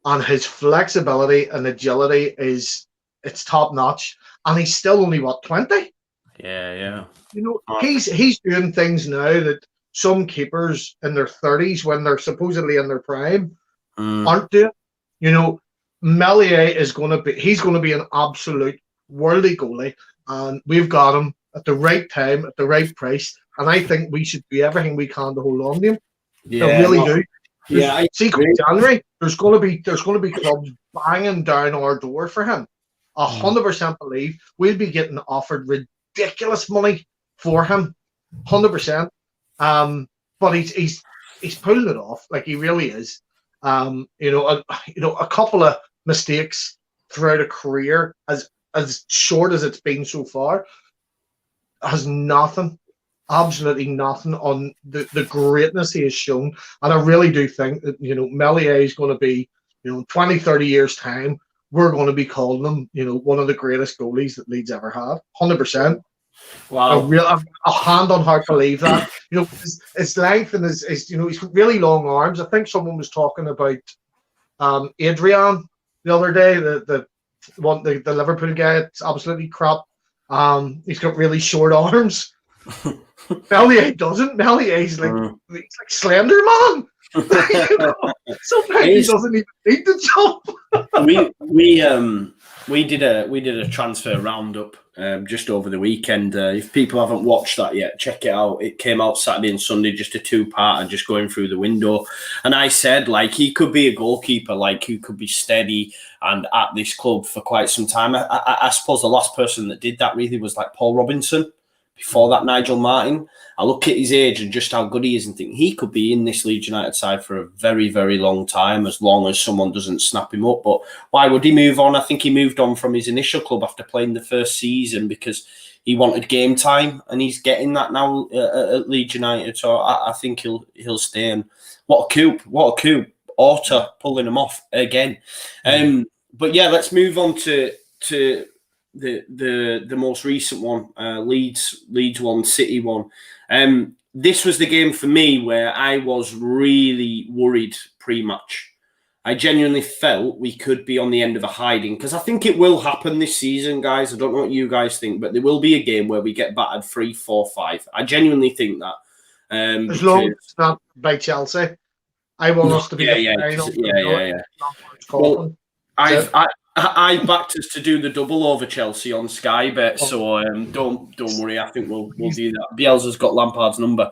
and his flexibility and agility it's top notch. And he's still only 20? Yeah. He's doing things now that some keepers in their 30s, when they're supposedly in their prime, aren't doing. Meslier is going to be an absolute worldly goalie, and we've got him at the right time, at the right price, and I think we should do everything we can to hold on to him. I really do. See, January, there's going to be clubs banging down our door for him. 100% believe we'll be getting offered ridiculous money for him, 100%. But he's pulling it off, like he really is. A couple of mistakes throughout a career as short as it's been so far has absolutely nothing on the greatness he has shown. And I really do think that Meslier is going to be 20, 30 years time, we're going to be calling him one of the greatest goalies that Leeds ever had, 100%. Wow. A hand on heart believe that. His length and his he's really long arms. I think someone was talking about Adrian the other day, the Liverpool guy. It's absolutely crap. He's got really short arms. Meslier doesn't. Mellier's he's like Slender Man. Sometimes he doesn't even need the jump. We did a transfer roundup just over the weekend. If people haven't watched that yet, check it out. It came out Saturday and Sunday, just a 2-parter, just going through the window. And I said, he could be a goalkeeper, who could be steady and at this club for quite some time. I suppose the last person that did that really was Paul Robinson. Before that, Nigel Martin. I look at his age and just how good he is and think he could be in this Leeds United side for a very, very long time, as long as someone doesn't snap him up. But why would he move on? I think he moved on from his initial club after playing the first season because he wanted game time, and he's getting that now at Leeds United. So I think he'll stay. And what a coup! Orta pulling him off again. But yeah, let's move on to the most recent one, Leeds one, City one. this was the game for me where I was really worried pre-match. I genuinely felt we could be on the end of a hiding, because I think it will happen this season, guys. I don't know what you guys think, but there will be a game where we get battered 3-4-5. I genuinely think that. As long as it's not by Chelsea. I want us to be yeah. Well, I backed us to do the double over Chelsea on Sky Bet, so don't worry. I think we'll do that. Bielsa's got Lampard's number.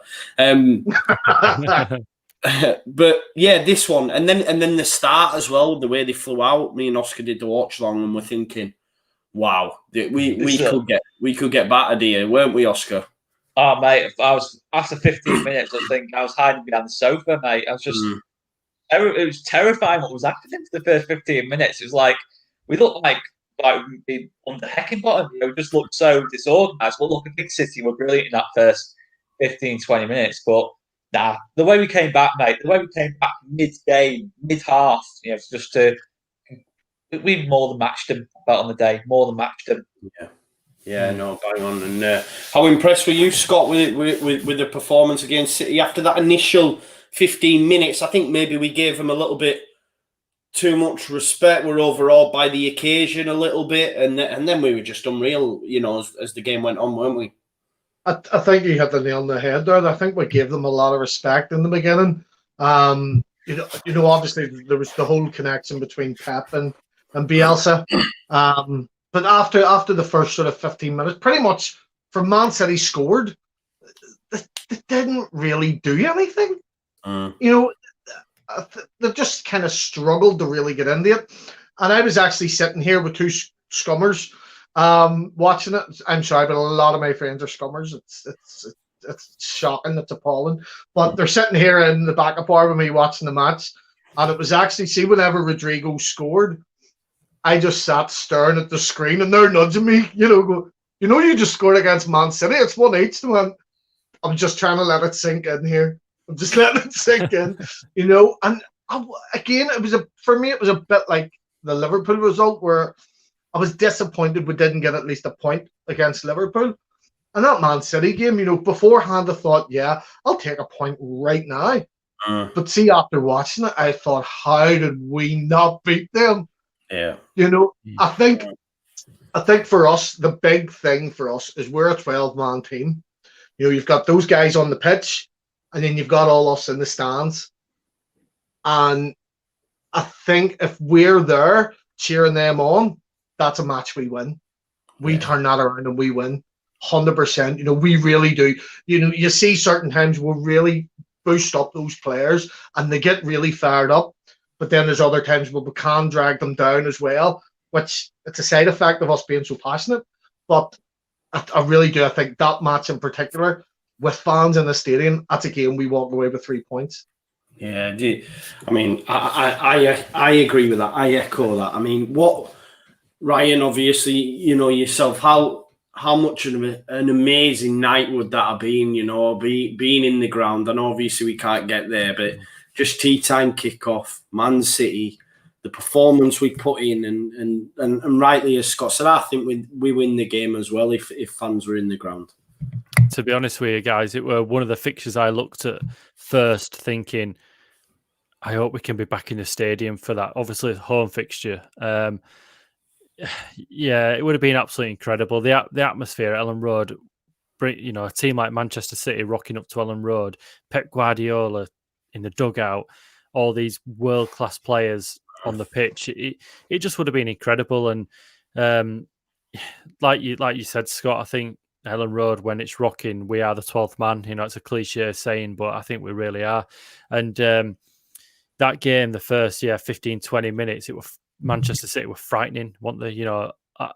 But yeah, this one, and then the start as well, the way they flew out. Me and Oscar did the watch long, and we're thinking, wow, we could get battered here, weren't we, Oscar? Oh mate, I was after 15 minutes. I think I was hiding behind the sofa, mate. I was just, it was terrifying what was happening for the first 15 minutes. It was like we looked like we'd be on the hecking bottom. We just looked so disorganised. Well, look, I think City were brilliant in that first 15, 20 minutes, but. Nah, the way we came back, mate. The way we came back mid-game, mid-half. Just we more than matched them on the day. More than matched them. Yeah, no, bang on. And how impressed were you, Scott, with the performance against City after that initial 15 minutes? I think maybe we gave them a little bit too much respect. We're overawed by the occasion a little bit, and then we were just unreal. As the game went on, weren't we? I think you hit the nail on the head there. I think we gave them a lot of respect in the beginning. Obviously there was the whole connection between Pep and Bielsa. But after the first sort of 15 minutes, pretty much from Man City scored, they didn't really do anything. They just kind of struggled to really get into it. And I was actually sitting here with two scummers. Watching it, I'm sorry, but a lot of my friends are scummers. It's shocking, it's appalling. But they're sitting here in the backup bar with me watching the match, and it was actually whenever Rodrigo scored, I just sat staring at the screen, and they're nudging me, you just scored against Man City. It's 1-1. I'm just trying to let it sink in here. I'm just letting it sink in, And again, for me, it was a bit like the Liverpool result where. I was disappointed we didn't get at least a point against Liverpool. And that Man City game, beforehand I thought, yeah, I'll take a point right now. But see, after watching it, I thought, how did we not beat them? Yeah. I think for us, the big thing for us is we're a 12-man team. You've got those guys on the pitch, and then you've got all us in the stands. And I think if we're there cheering them on, that's a match we win. We turn that around and we win 100%. We really do. You see certain times we'll really boost up those players and they get really fired up. But then there's other times where we can drag them down as well, which it's a side effect of us being so passionate. But I really do. I think that match in particular, with fans in the stadium, that's a game we walk away with 3 points. Yeah, I mean, I agree with that. I echo that. I mean, what... Ryan, obviously, yourself, how much of an amazing night would that have been, being in the ground? And obviously we can't get there, but just tea time kickoff, Man City, the performance we put in, and rightly, as Scott said, I think we win the game as well if fans were in the ground. To be honest with you guys, it were one of the fixtures I looked at first thinking, I hope we can be back in the stadium for that. Obviously, the home fixture. Yeah, it would have been absolutely incredible. The atmosphere at Ellen Road, a team like Manchester City rocking up to Ellen Road, Pep Guardiola in the dugout, all these world-class players on the pitch. It just would have been incredible. And like you said, Scott, I think Ellen Road, when it's rocking, we are the 12th man. It's a cliche saying, but I think we really are. And that game, the first 15, 20 minutes, it was Manchester City were frightening, weren't they?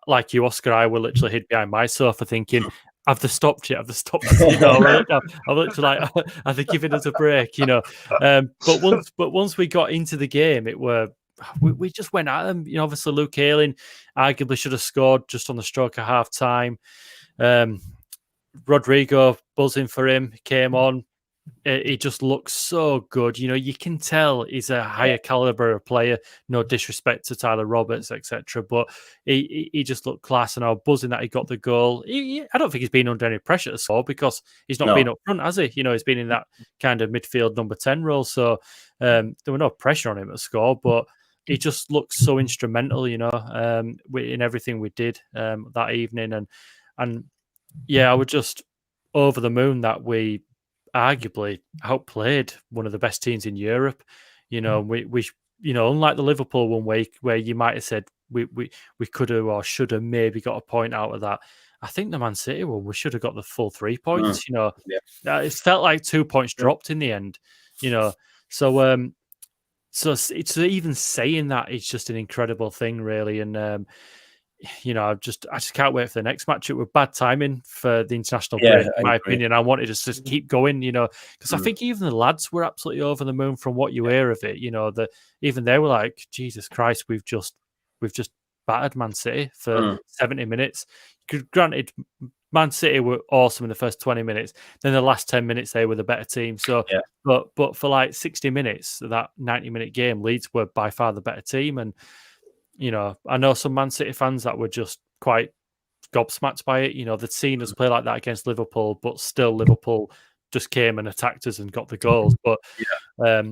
Like you, Oscar, I will literally hid behind my sofa thinking, have they stopped yet? Have they stopped? I'm literally like, are they giving us a break? But once we got into the game, we just went at them. Obviously Luke Ayling arguably should have scored just on the stroke of half time. Rodrigo buzzing for him, came on, he just looks so good. You know, you can tell he's a higher caliber of player. No disrespect to Tyler Roberts, etc. But he just looked class, and I was buzzing that he got the goal. I don't think he's been under any pressure to score because he's not been up front, has he? You know, he's been in that kind of midfield number 10 role. So there were no pressure on him to score, but he just looks so instrumental, you know, in everything we did that evening. And yeah, I was just over the moon that we arguably outplayed one of the best teams in Europe. You know, we you know, unlike the Liverpool one week where you might have said we could have or should have maybe got a point out of that. I think the Man City one, we should have got the full 3 points. You know, it felt like 2 points dropped in the end. You know, so it's even saying that it's just an incredible thing, really. And you know, I just can't wait for the next match. It was bad timing for the international break, in my opinion. I wanted us to just keep going, you know, because I think even the lads were absolutely over the moon from what you hear of it. You know, even they were like, Jesus Christ, we've just battered Man City for 70 minutes. Granted, Man City were awesome in the first 20 minutes. Then the last 10 minutes, they were the better team. So, but for like 60 minutes, that 90-minute game, Leeds were by far the better team. And you know, I know some Man City fans that were just quite gobsmacked by it. You know, they'd seen us play like that against Liverpool, but still Liverpool just came and attacked us and got the goals. But a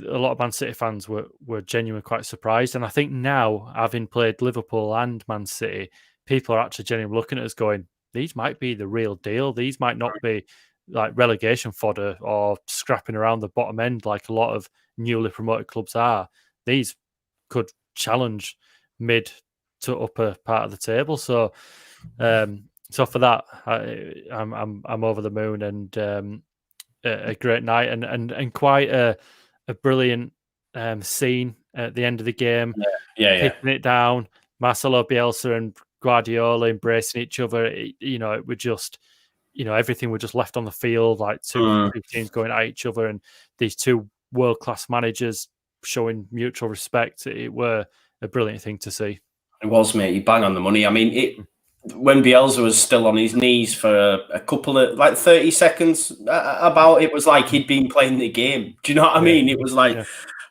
lot of Man City fans were genuinely quite surprised. And I think now, having played Liverpool and Man City, people are actually genuinely looking at us going, these might be the real deal. These might not be like relegation fodder or scrapping around the bottom end like a lot of newly promoted clubs are. These could challenge mid to upper part of the table. So for that, I'm over the moon, and a great night and quite a brilliant scene at the end of the game. Picking it down, Marcelo Bielsa and Guardiola embracing each other. You know, it was just, you know, everything was just left on the field, like two teams going at each other, and these two world-class managers showing mutual respect. It were a brilliant thing to see. It was, mate. You bang on the money. I mean, when Bielsa was still on his knees for a couple of, like 30 seconds it was like he'd been playing the game. Do you know what I mean? It was like,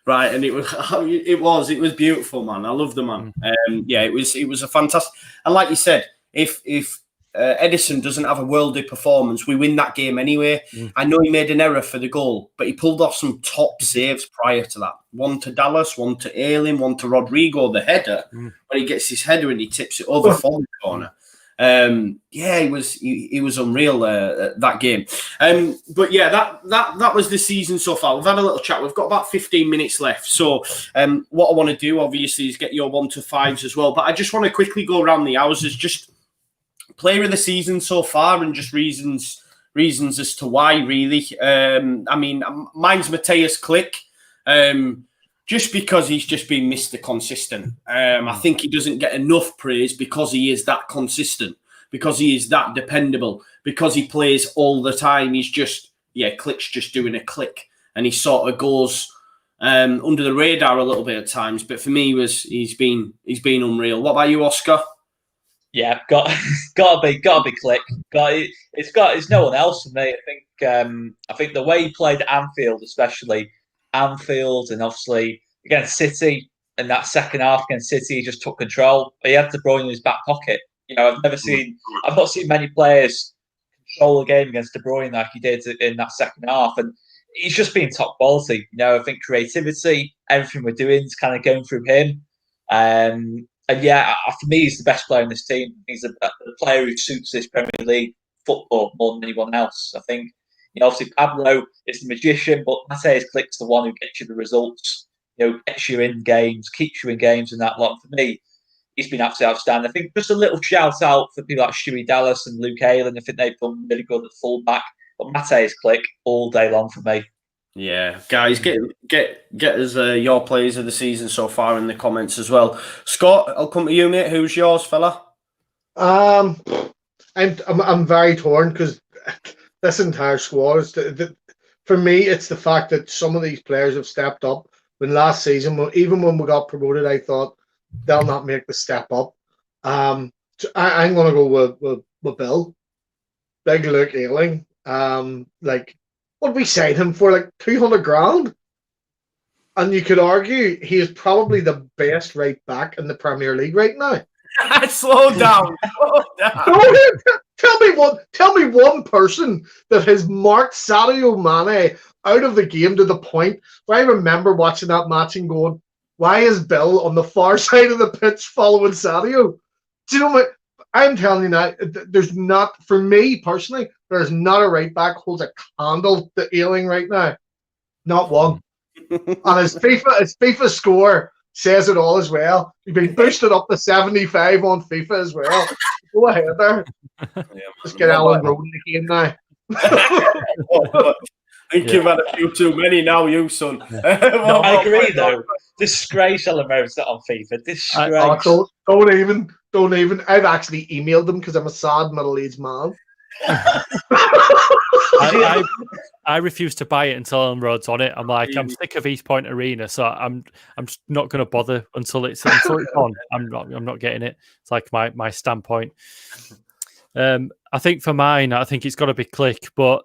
right. And it was beautiful, man. I love the man. It was a fantastic, and like you said, if Edison doesn't have a worldly performance, we win that game anyway. I know he made an error for the goal, but he pulled off some top saves prior to that. One to Dallas, one to Ayling, one to Rodrigo, the header, when he gets his header and he tips it over from the corner. He was unreal that game. But yeah, that was the season so far. We've had a little chat. We've got about 15 minutes left. So what I want to do, obviously, is get your 1 to 5s as well. But I just want to quickly go around the houses, just player of the season so far, and just reasons as to why, really. I mean, mine's Matthias Klick, just because he's just been Mr. Consistent. I think he doesn't get enough praise because he is that consistent, because he is that dependable, because he plays all the time. He's just, Klick's just doing a click, and he sort of goes under the radar a little bit at times. But for me, he's been unreal. What about you, Oscar? Yeah, gotta be Klick. It's no one else for me. I think the way he played at Anfield, especially Anfield, and obviously against City in that second half against City, he just took control. He had De Bruyne in his back pocket. You know, I've not seen many players control a game against De Bruyne like he did in that second half, and he's just been top quality. You know, I think creativity, everything we're doing is kind of going through him. And yeah, for me, he's the best player in this team. He's a player who suits this Premier League football more than anyone else. I think, you know, obviously Pablo is the magician, but Matthias Klick's the one who gets you the results, you know, gets you in games, keeps you in games and that lot. For me, he's been absolutely outstanding. I think just a little shout out for people like Stewie Dallas and Luke Ayling. I think they've done really good at fullback. But Matthias Klick all day long for me. Yeah, guys, get us your players of the season so far in the comments as well. Scott, I'll come to you, mate. Who's yours, fella? I'm very torn because this entire squad is for me. It's the fact that some of these players have stepped up. When last season, even when we got promoted, I thought they'll not make the step up. So I'm going to go with Bill, Big Luke Ayling. what we signed him for, like 200 grand? And you could argue he is probably the best right back in the Premier League right now. Slow down. Slow down. Tell me one person that has marked Sadio Mane out of the game to the point where I remember watching that match and going, why is Bill on the far side of the pitch following Sadio? Do you know what? I'm telling you now, there's not, for me personally, there's not a right back holds a candle to Ayling right now. Not one. And his FIFA score says it all as well. You've been boosted up to 75 on FIFA as well. Go ahead there. Just get Alan rolling again now. I think you've had a few too many now, you son. No, I agree though. Disgrace Ellen Rose on FIFA. Disgrace. Don't even. I've actually emailed them because I'm a sad middle-aged man. I refuse to buy it until Ellen Road's on it. I'm like, I'm sick of East Point Arena, so I'm just not going to bother until it's on. I'm not getting it. It's like my standpoint. I think for mine, I think it's got to be Click, but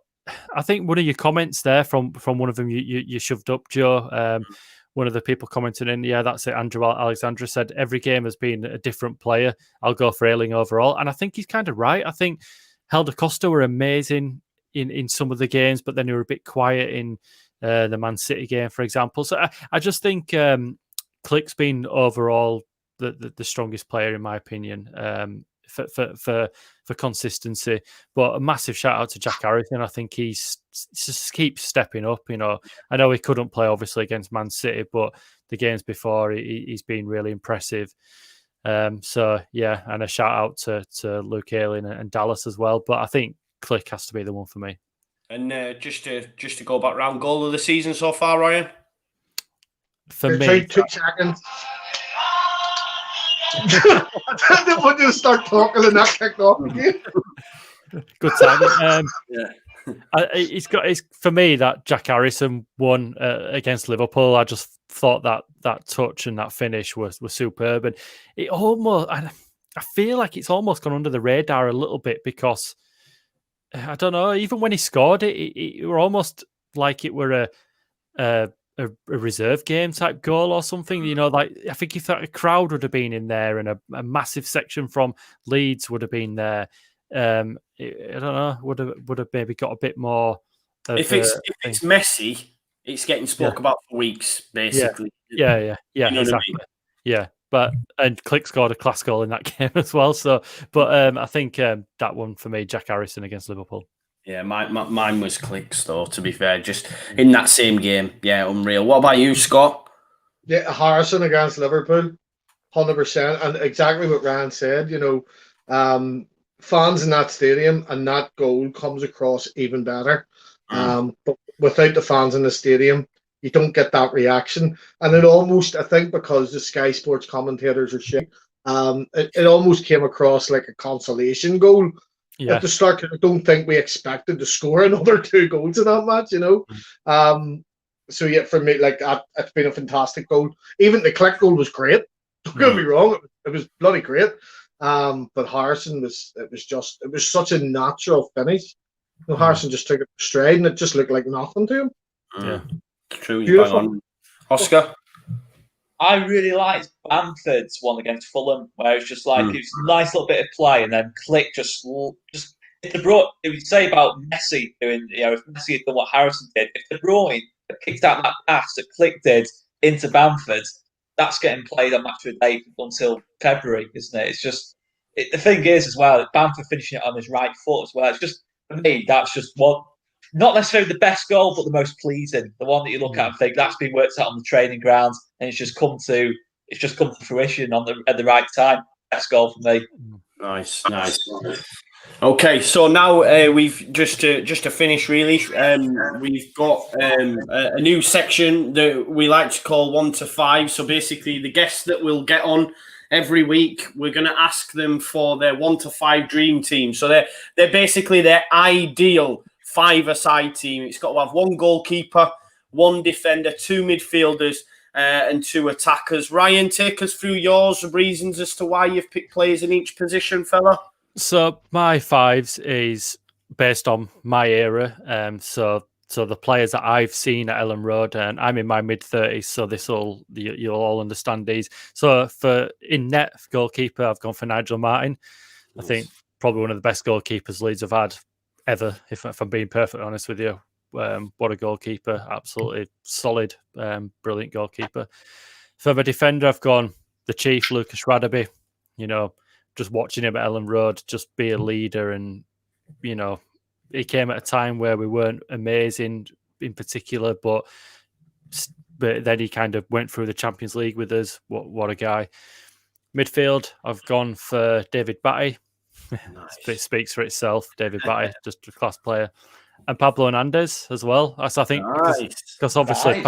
I think one of your comments there from one of them you shoved up, Joe. One of the people commenting in, yeah, that's it. Andrew Alexandra said every game has been a different player. I'll go for Ayling overall, and I think he's kind of right. I think Helder Costa were amazing in some of the games, but then they were a bit quiet in the Man City game, for example. So I just think Click's been overall the strongest player in my opinion for consistency. But a massive shout out to Jack Harrison. I think he just keeps stepping up. You know, I know he couldn't play obviously against Man City, but the games before he's been really impressive. So yeah, and a shout out to Luke Ayling and Dallas as well. But I think Click has to be the one for me. And just to go back round, goal of the season so far, Ryan? For me, 2 seconds. I didn't want you to start talking and that kicked off again. Good timing. It's for me that Jack Harrison won against Liverpool. I just thought that touch and that finish was superb, and I feel like it's almost gone under the radar a little bit because I don't know. Even when he scored it were almost like it were a reserve game type goal or something. You know, like I think if that a crowd would have been in there and a massive section from Leeds would have been there. I don't know. Would have maybe got a bit more. If it's messy, it's getting spoke about for weeks, basically. Yeah, you know exactly. I mean? Yeah, and Click scored a class goal in that game as well. So, but I think that one for me, Jack Harrison against Liverpool. Yeah, mine was Clicks though. To be fair, just in that same game, yeah, unreal. What about you, Scott? Yeah, Harrison against Liverpool, 100%, and exactly what Ryan said. You know, fans in that stadium and that goal comes across even better. But without the fans in the stadium, you don't get that reaction. And it almost, I think, because the Sky Sports commentators are shit, it almost came across like a consolation goal at the start. I don't think we expected to score another 2 goals in that match, you know. So yeah, for me, like it's been a fantastic goal. Even the Click goal was great. Don't get me wrong, it was bloody great. But Harrison it was such a natural finish. You know, Harrison just took it straight and it just looked like nothing to him. Yeah, true. Beautiful. Oscar? I really liked Bamford's one against Fulham, where it's just like it was a nice little bit of play, and then Click just if De Bruyne, it would say about Messi doing, you know, if Messi had done what Harrison did, if De Bruyne had kicked out that pass that Click did into Bamford, that's getting played on Match of the Day until February, isn't it? It's just the thing is as well, Bamford finishing it on his right foot as well. It's just for me, that's just one. Not necessarily the best goal, but the most pleasing. The one that you look at and think that's been worked out on the training grounds, and it's just come to fruition at the right time. Best goal for me. Nice. Okay, so now we've just to finish really. We've got a new section that we like to call 1 to 5. So basically, the guests that we'll get on every week, we're going to ask them for their 1 to 5 dream team. So they're basically their ideal 5-a-side team. It's got to have 1 goalkeeper, 1 defender, 2 midfielders, and 2 attackers. Ryan, take us through yours, reasons as to why you've picked players in each position, fella. So my 5s is based on my era. So So the players that I've seen at Ellen Road, and I'm in my mid-30s, so you'll all understand these. So for in net goalkeeper, I've gone for Nigel Martin. I think probably one of the best goalkeepers Leeds have had ever, if I'm being perfectly honest with you. What a goalkeeper, absolutely solid, brilliant goalkeeper. For my defender, I've gone the Chief, Lucas Radaby. Just watching him at Ellen Road, just be a leader, and he came at a time where we weren't amazing in particular, but then he kind of went through the Champions League with us. What a guy. Midfield, I've gone for David Bakke. Nice. It speaks for itself. David Bakke, just a class player. And Pablo Hernandez as well. So I think because obviously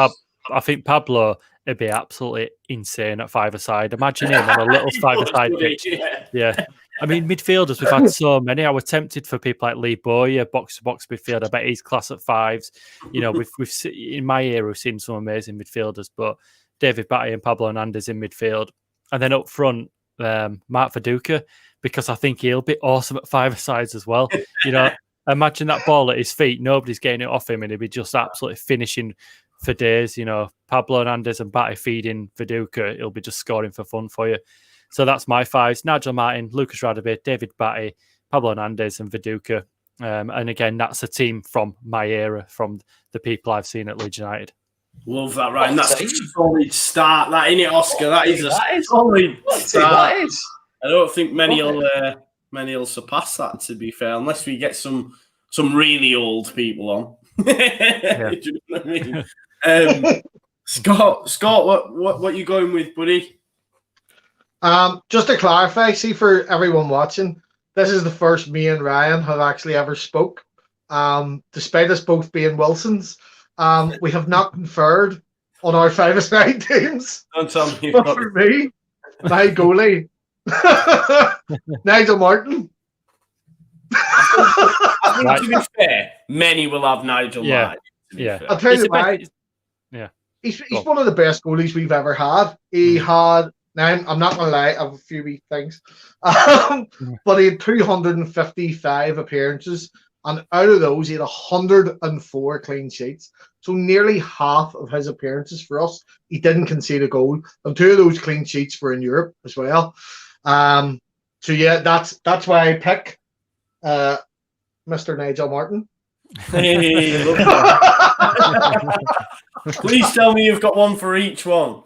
I think Pablo would be absolutely insane at five-a-side. Imagine him on a little five-a-side pitch. Yeah. I mean, midfielders, we've had so many. I was tempted for people like Lee Bowyer, box-to-box midfield. I bet he's class at fives. We've in my era, we've seen some amazing midfielders, but David Bakke and Pablo Hernandez in midfield. And then up front, Mark Viduka, because I think he'll be awesome at five-a-sides as well. Imagine that ball at his feet. Nobody's getting it off him, and he'll be just absolutely finishing for days. Pablo Hernandez and Bakke feeding Viduka. He'll be just scoring for fun for you. So that's my fives: Nigel Martin, Lucas Radaby, David Bakke, Pablo Hernandez, and Viduka. And again, that's a team from my era, from the people I've seen at Leeds United. Love that, Ryan. That's a solid start. That, isn't it, Oscar? That is a solid start. I don't think many will surpass that, to be fair, unless we get some really old people on. Yeah. Do you know what I mean? Scott, what are you going with, buddy? Just to clarify, see, for everyone watching, this is the first me and Ryan have actually ever spoke. Despite us both being Wilsons, we have not conferred on our five-a-side teams. Don't tell me. But for me, my goalie, Nigel Martin. I think, to be fair, many will have Nigel Martin. Yeah. I'll tell you why. He's one of the best goalies we've ever had. He had, now I'm not going to lie, I have a few wee things, but he had 255 appearances, and out of those, he had 104 clean sheets. So nearly half of his appearances for us, he didn't concede a goal, and 2 of those clean sheets were in Europe as well. So yeah, that's why I pick Mr. Nigel Martin. Hey, please tell me you've got one for each one.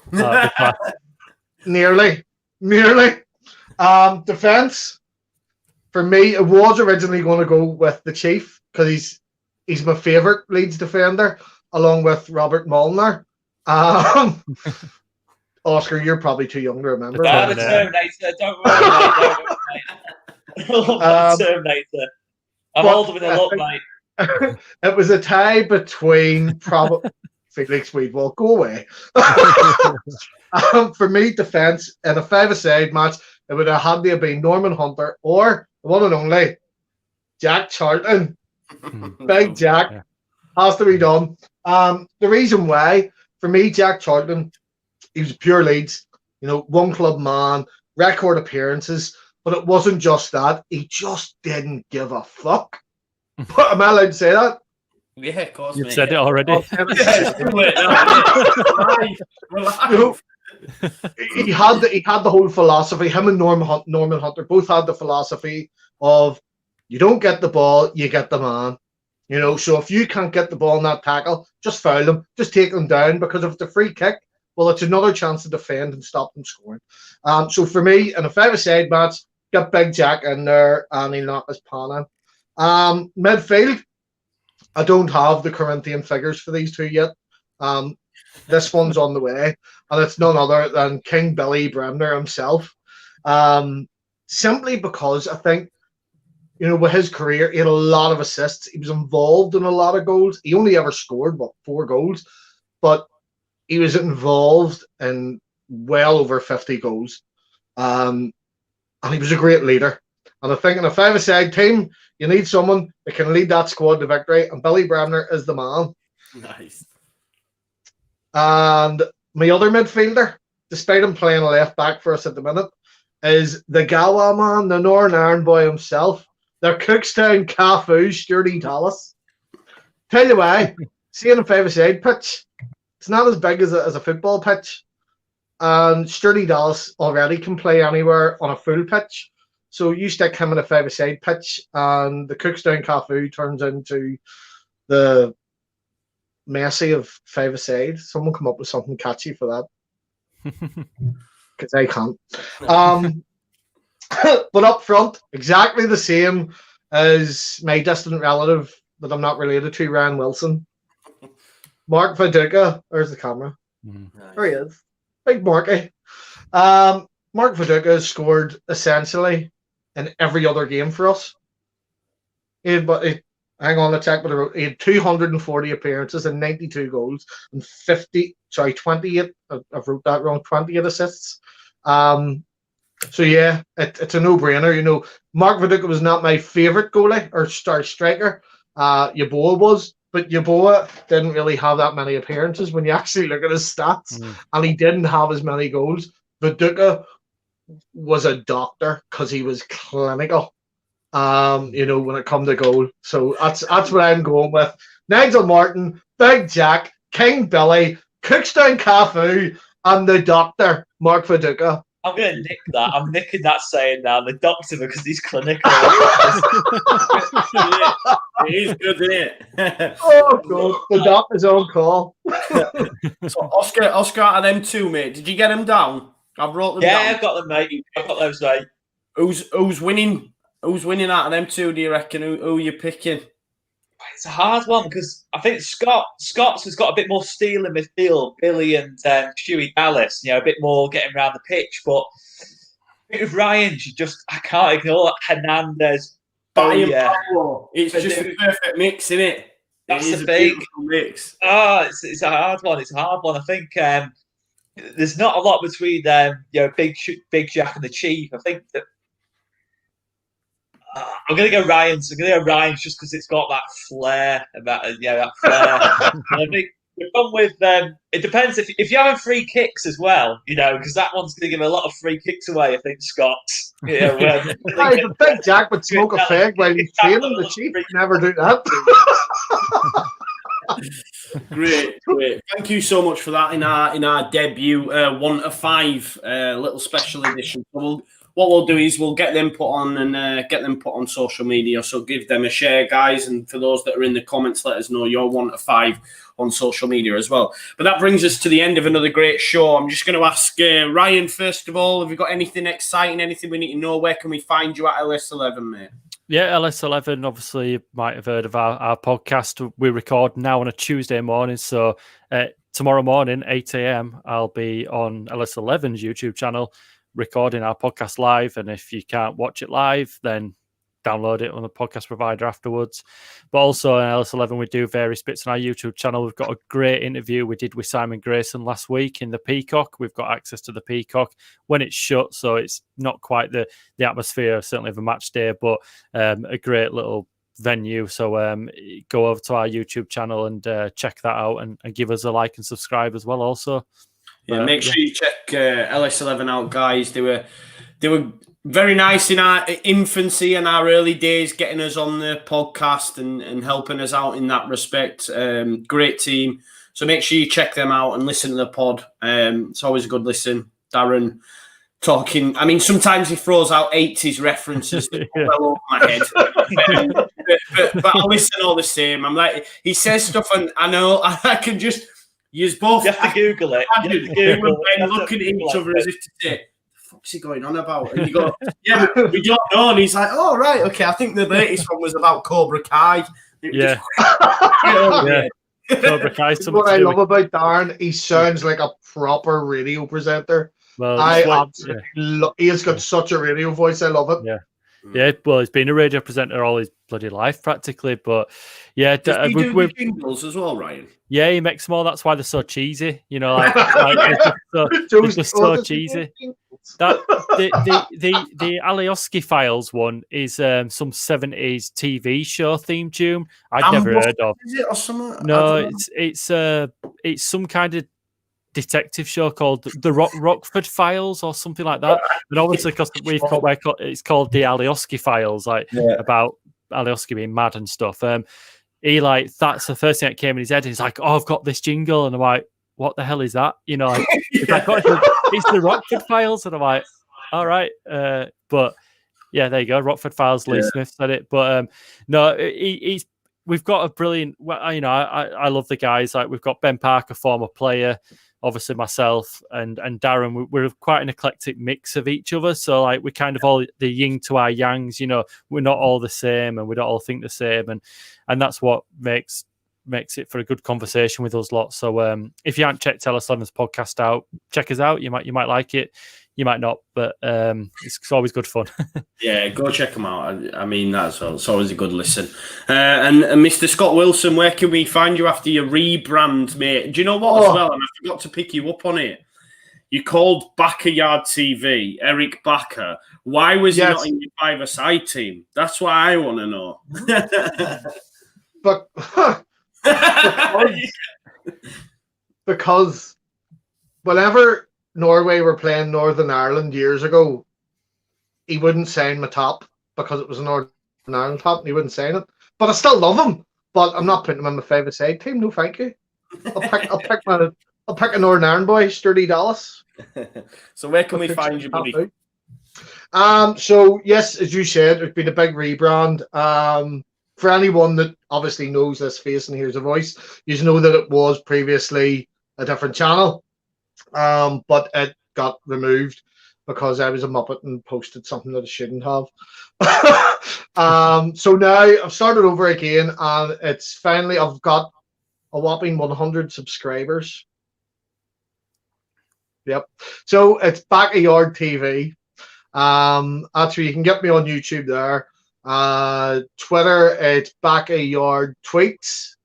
Nearly. Defense, for me, it was originally going to go with the Chief, because he's my favourite Leeds defender, along with Robert Molnar. Oscar, you're probably too young to remember. The Terminator, don't worry, mate. Terminator. I'm older with a look, mate. It was a tie between probably Felix Weedwall. Go away. For me, defence in a five-a-side match, it would have had to have been Norman Hunter or the one and only Jack Charlton. Big Jack has to be done. The reason why, for me, Jack Charlton, he was pure Leeds, one club man, record appearances, but it wasn't just that. He just didn't give a fuck. Am I allowed to say that? Yeah, of course. You've said it already. He had the whole philosophy. Him and Norman Hunter both had the philosophy of, you don't get the ball, you get the man. So if you can't get the ball in that tackle, just foul them, just take them down, because if it's a free kick, well, it's another chance to defend and stop them scoring. So for me, in a five-a-side match, get Big Jack in there and he'll knock his pan in. Midfield, I don't have the Corinthian figures for these two yet. This one's on the way, and it's none other than King Billy Bremner himself. Simply because I think, with his career, he had a lot of assists. He was involved in a lot of goals. He only ever scored, 4 goals, but he was involved in well over 50 goals. And he was a great leader. And I think in a five-a-side team, you need someone that can lead that squad to victory, and Billy Bremner is the man. Nice. And my other midfielder, despite him playing a left back for us at the minute, is the Galway man, the Northern Iron boy himself, the Cookstown Cafu, Stuart Dallas. Tell you why. Seeing a five-a-side pitch, it's not as big as a football pitch. And Sturdy Dallas already can play anywhere on a full pitch. So you stick him in a five-a-side pitch, and the Cookstown Cafu turns into the Messi of five-a-side. Someone come up with something catchy for that. Because I can't. But up front, exactly the same as my distant relative that I'm not related to, Ryan Wilson. Mark Viduka. There's the camera. There he is. Big Marky. Mark Viduka has scored essentially in every other game for us. Hang on, let's check what I wrote. He had 240 appearances and 92 goals and 28. I've wrote that wrong. 28 assists. So yeah, it's a no-brainer. You know, Mark Viduka was not my favorite goalie or star striker. Yeboah was, but Yeboah didn't really have that many appearances when you actually look at his stats, and he didn't have as many goals. Viduka was a doctor because he was clinical. You know, when it come to goal. So that's what I'm going with. Nigel Martin, Big Jack, King Billy, Cookstown Cafu, and the doctor, Mark Viduka. I'm going to nick that. I'm nicking that saying now. The doctor, because he's clinical. He's good, isn't it? Oh, God. The doctor's on call. So, Oscar, out of them two, mate, did you get them down? I've wrote them down. Yeah, I've got them, mate. I've got those, mate. Who's winning? Who's winning out of them two, do you reckon? Who are you picking? It's a hard one because I think Scott's has got a bit more steel in midfield. Billy and Stewie Dallas, you know, a bit more getting around the pitch. But I think with Ryan, I can't ignore Hernandez. It's just a perfect mix, isn't it? That's it the thing. Mix. It's a hard one. It's a hard one. I think there's not a lot between Big Jack and the Chief. I think that. I'm going to go Ryan's. Just because it's got that flair and that flair. And I think we've gone with. It depends if you're having free kicks as well, you know, because that one's going to give a lot of free kicks away. I think Scott's. You know, the Big Jack would smoke a fag while he's training. The Chief never do that. Great. Thank you so much for that in our debut 1 to 5 little special edition. What we'll do is we'll get them put on social media. So give them a share, guys. And for those that are in the comments, let us know your 1 to 5 on social media as well. But that brings us to the end of another great show. I'm just going to ask Ryan, first of all, have you got anything exciting, anything we need to know? Where can we find you at LS11, mate? Yeah, LS11, obviously you might have heard of our podcast. We record now on a Tuesday morning. So tomorrow morning, 8 a.m, I'll be on LS11's YouTube channel recording our podcast live, and if you can't watch it live, then download it on the podcast provider afterwards. But also on LS11 we do various bits on our YouTube channel. We've got a great interview we did with Simon Grayson last week in the Peacock. We've got access to the Peacock when it's shut, so it's not quite the atmosphere certainly of a match day, but a great little venue. So go over to our YouTube channel and check that out, and give us a like and subscribe as well also. Yeah, make sure you check LS11 out, guys. They were very nice in our infancy and our early days, getting us on the podcast and helping us out in that respect. Great team. So make sure you check them out and listen to the pod. It's always a good listen. Darren talking. I mean, sometimes he throws out 80s references that go well over my head. but I listen all the same. I'm like, he says stuff and I know I can just... You have to Google it. And looking at each other as if to say, "The fuck's he going on about?" And you go, "Yeah, we don't know." And he's like, "Oh right, okay. I think the latest one was about Cobra Kai." Yeah. Cobra Kai. What I love about Darren, he sounds like a proper radio presenter. Well, he has got such a radio voice. I love it. Yeah, well, he's been a radio presenter all his bloody life, practically. But yeah, does he do the jingles as well, Ryan? Yeah, he makes them all. That's why they're so cheesy. You know, they're just so cheesy. That the Alioski Files one is some 70s TV show theme tune I'd never heard of. Is it or something? No, it's some kind of detective show called the Rockford Files or something like that. And obviously, because it's called the Alioski Files, about Alioski being mad and stuff. he like that's the first thing that came in his head. He's like, "Oh, I've got this jingle," and I'm like, "What the hell is that?" You know, like, it's like, it's the Rockford Files, and I'm like, "All right," but yeah, there you go, Rockford Files. Lee Smith said it, but no, he's. We've got a brilliant. You know, I love the guys. Like we've got Ben Parker, former player. Obviously myself and Darren, we're quite an eclectic mix of each other. So like we're kind of all the yin to our yangs, you know, we're not all the same and we don't all think the same. And that's what makes it for a good conversation with us lot. So if you haven't checked LS11's podcast out, check us out. You might like it. You might not, but it's always good fun. Yeah, go check them out. I mean, that's it's always a good listen. And Mr. Scott Wilson, where can we find you after your rebrand, mate? Do you know what as well? And I forgot to pick you up on it. You called Bakke TV, Eric Bakke. Why was he not in your five-a-side team? That's what I want to know. But because whenever Norway were playing Northern Ireland years ago, he wouldn't sign my top because it was a Northern Ireland top and he wouldn't sign it. But I still love him. But I'm not putting him in my five-a-side team. No, thank you. I'll pick a Northern Ireland boy, Sturdy Dallas. So where can we find you, buddy? So yes, as you said, it's been a big rebrand. For anyone that obviously knows this face and hears a voice, you know that it was previously a different channel. But it got removed because I was a muppet and posted something that I shouldn't have. So now I've started over again, and it's finally I've got a whopping 100 subscribers. Yep. So it's Bakke TV. Actually, you can get me on YouTube there. Twitter, it's Bakke Tweets.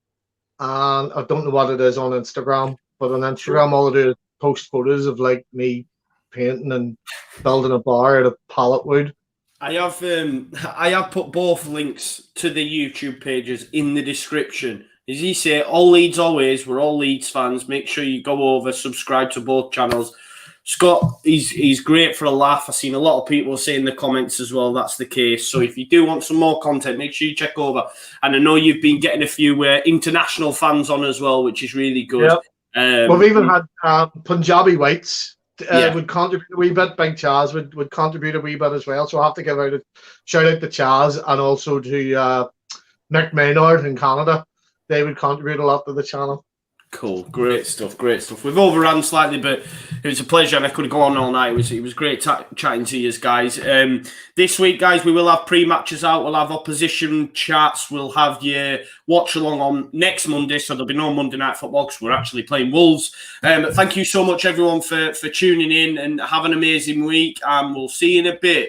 And I don't know what it is on Instagram, but on Instagram, all I do is post photos of like me painting and building a bar out of pallet wood. I have put both links to the YouTube pages in the description. As you say, all Leeds always. We're all Leeds fans. Make sure you go over, subscribe to both channels. Scott, he's great for a laugh. I've seen a lot of people say in the comments as well that's the case. So if you do want some more content, make sure you check over. And I know you've been getting a few international fans on as well, which is really good. Yep. We've even had Punjabi Whites would contribute a wee bit. Big Chaz would contribute a wee bit as well. So I have to give out a shout out to Chaz and also to Nick Maynard in Canada. They would contribute a lot to the channel. Cool, great stuff, great stuff. We've overrun slightly, but it was a pleasure, and I could go on all night. It was great chatting to you guys. This week, guys, we will have pre-matches out. We'll have opposition chats. We'll have your watch along on next Monday, so there'll be no Monday Night Football because we're actually playing Wolves. But thank you so much, everyone, for tuning in, and have an amazing week, and we'll see you in a bit.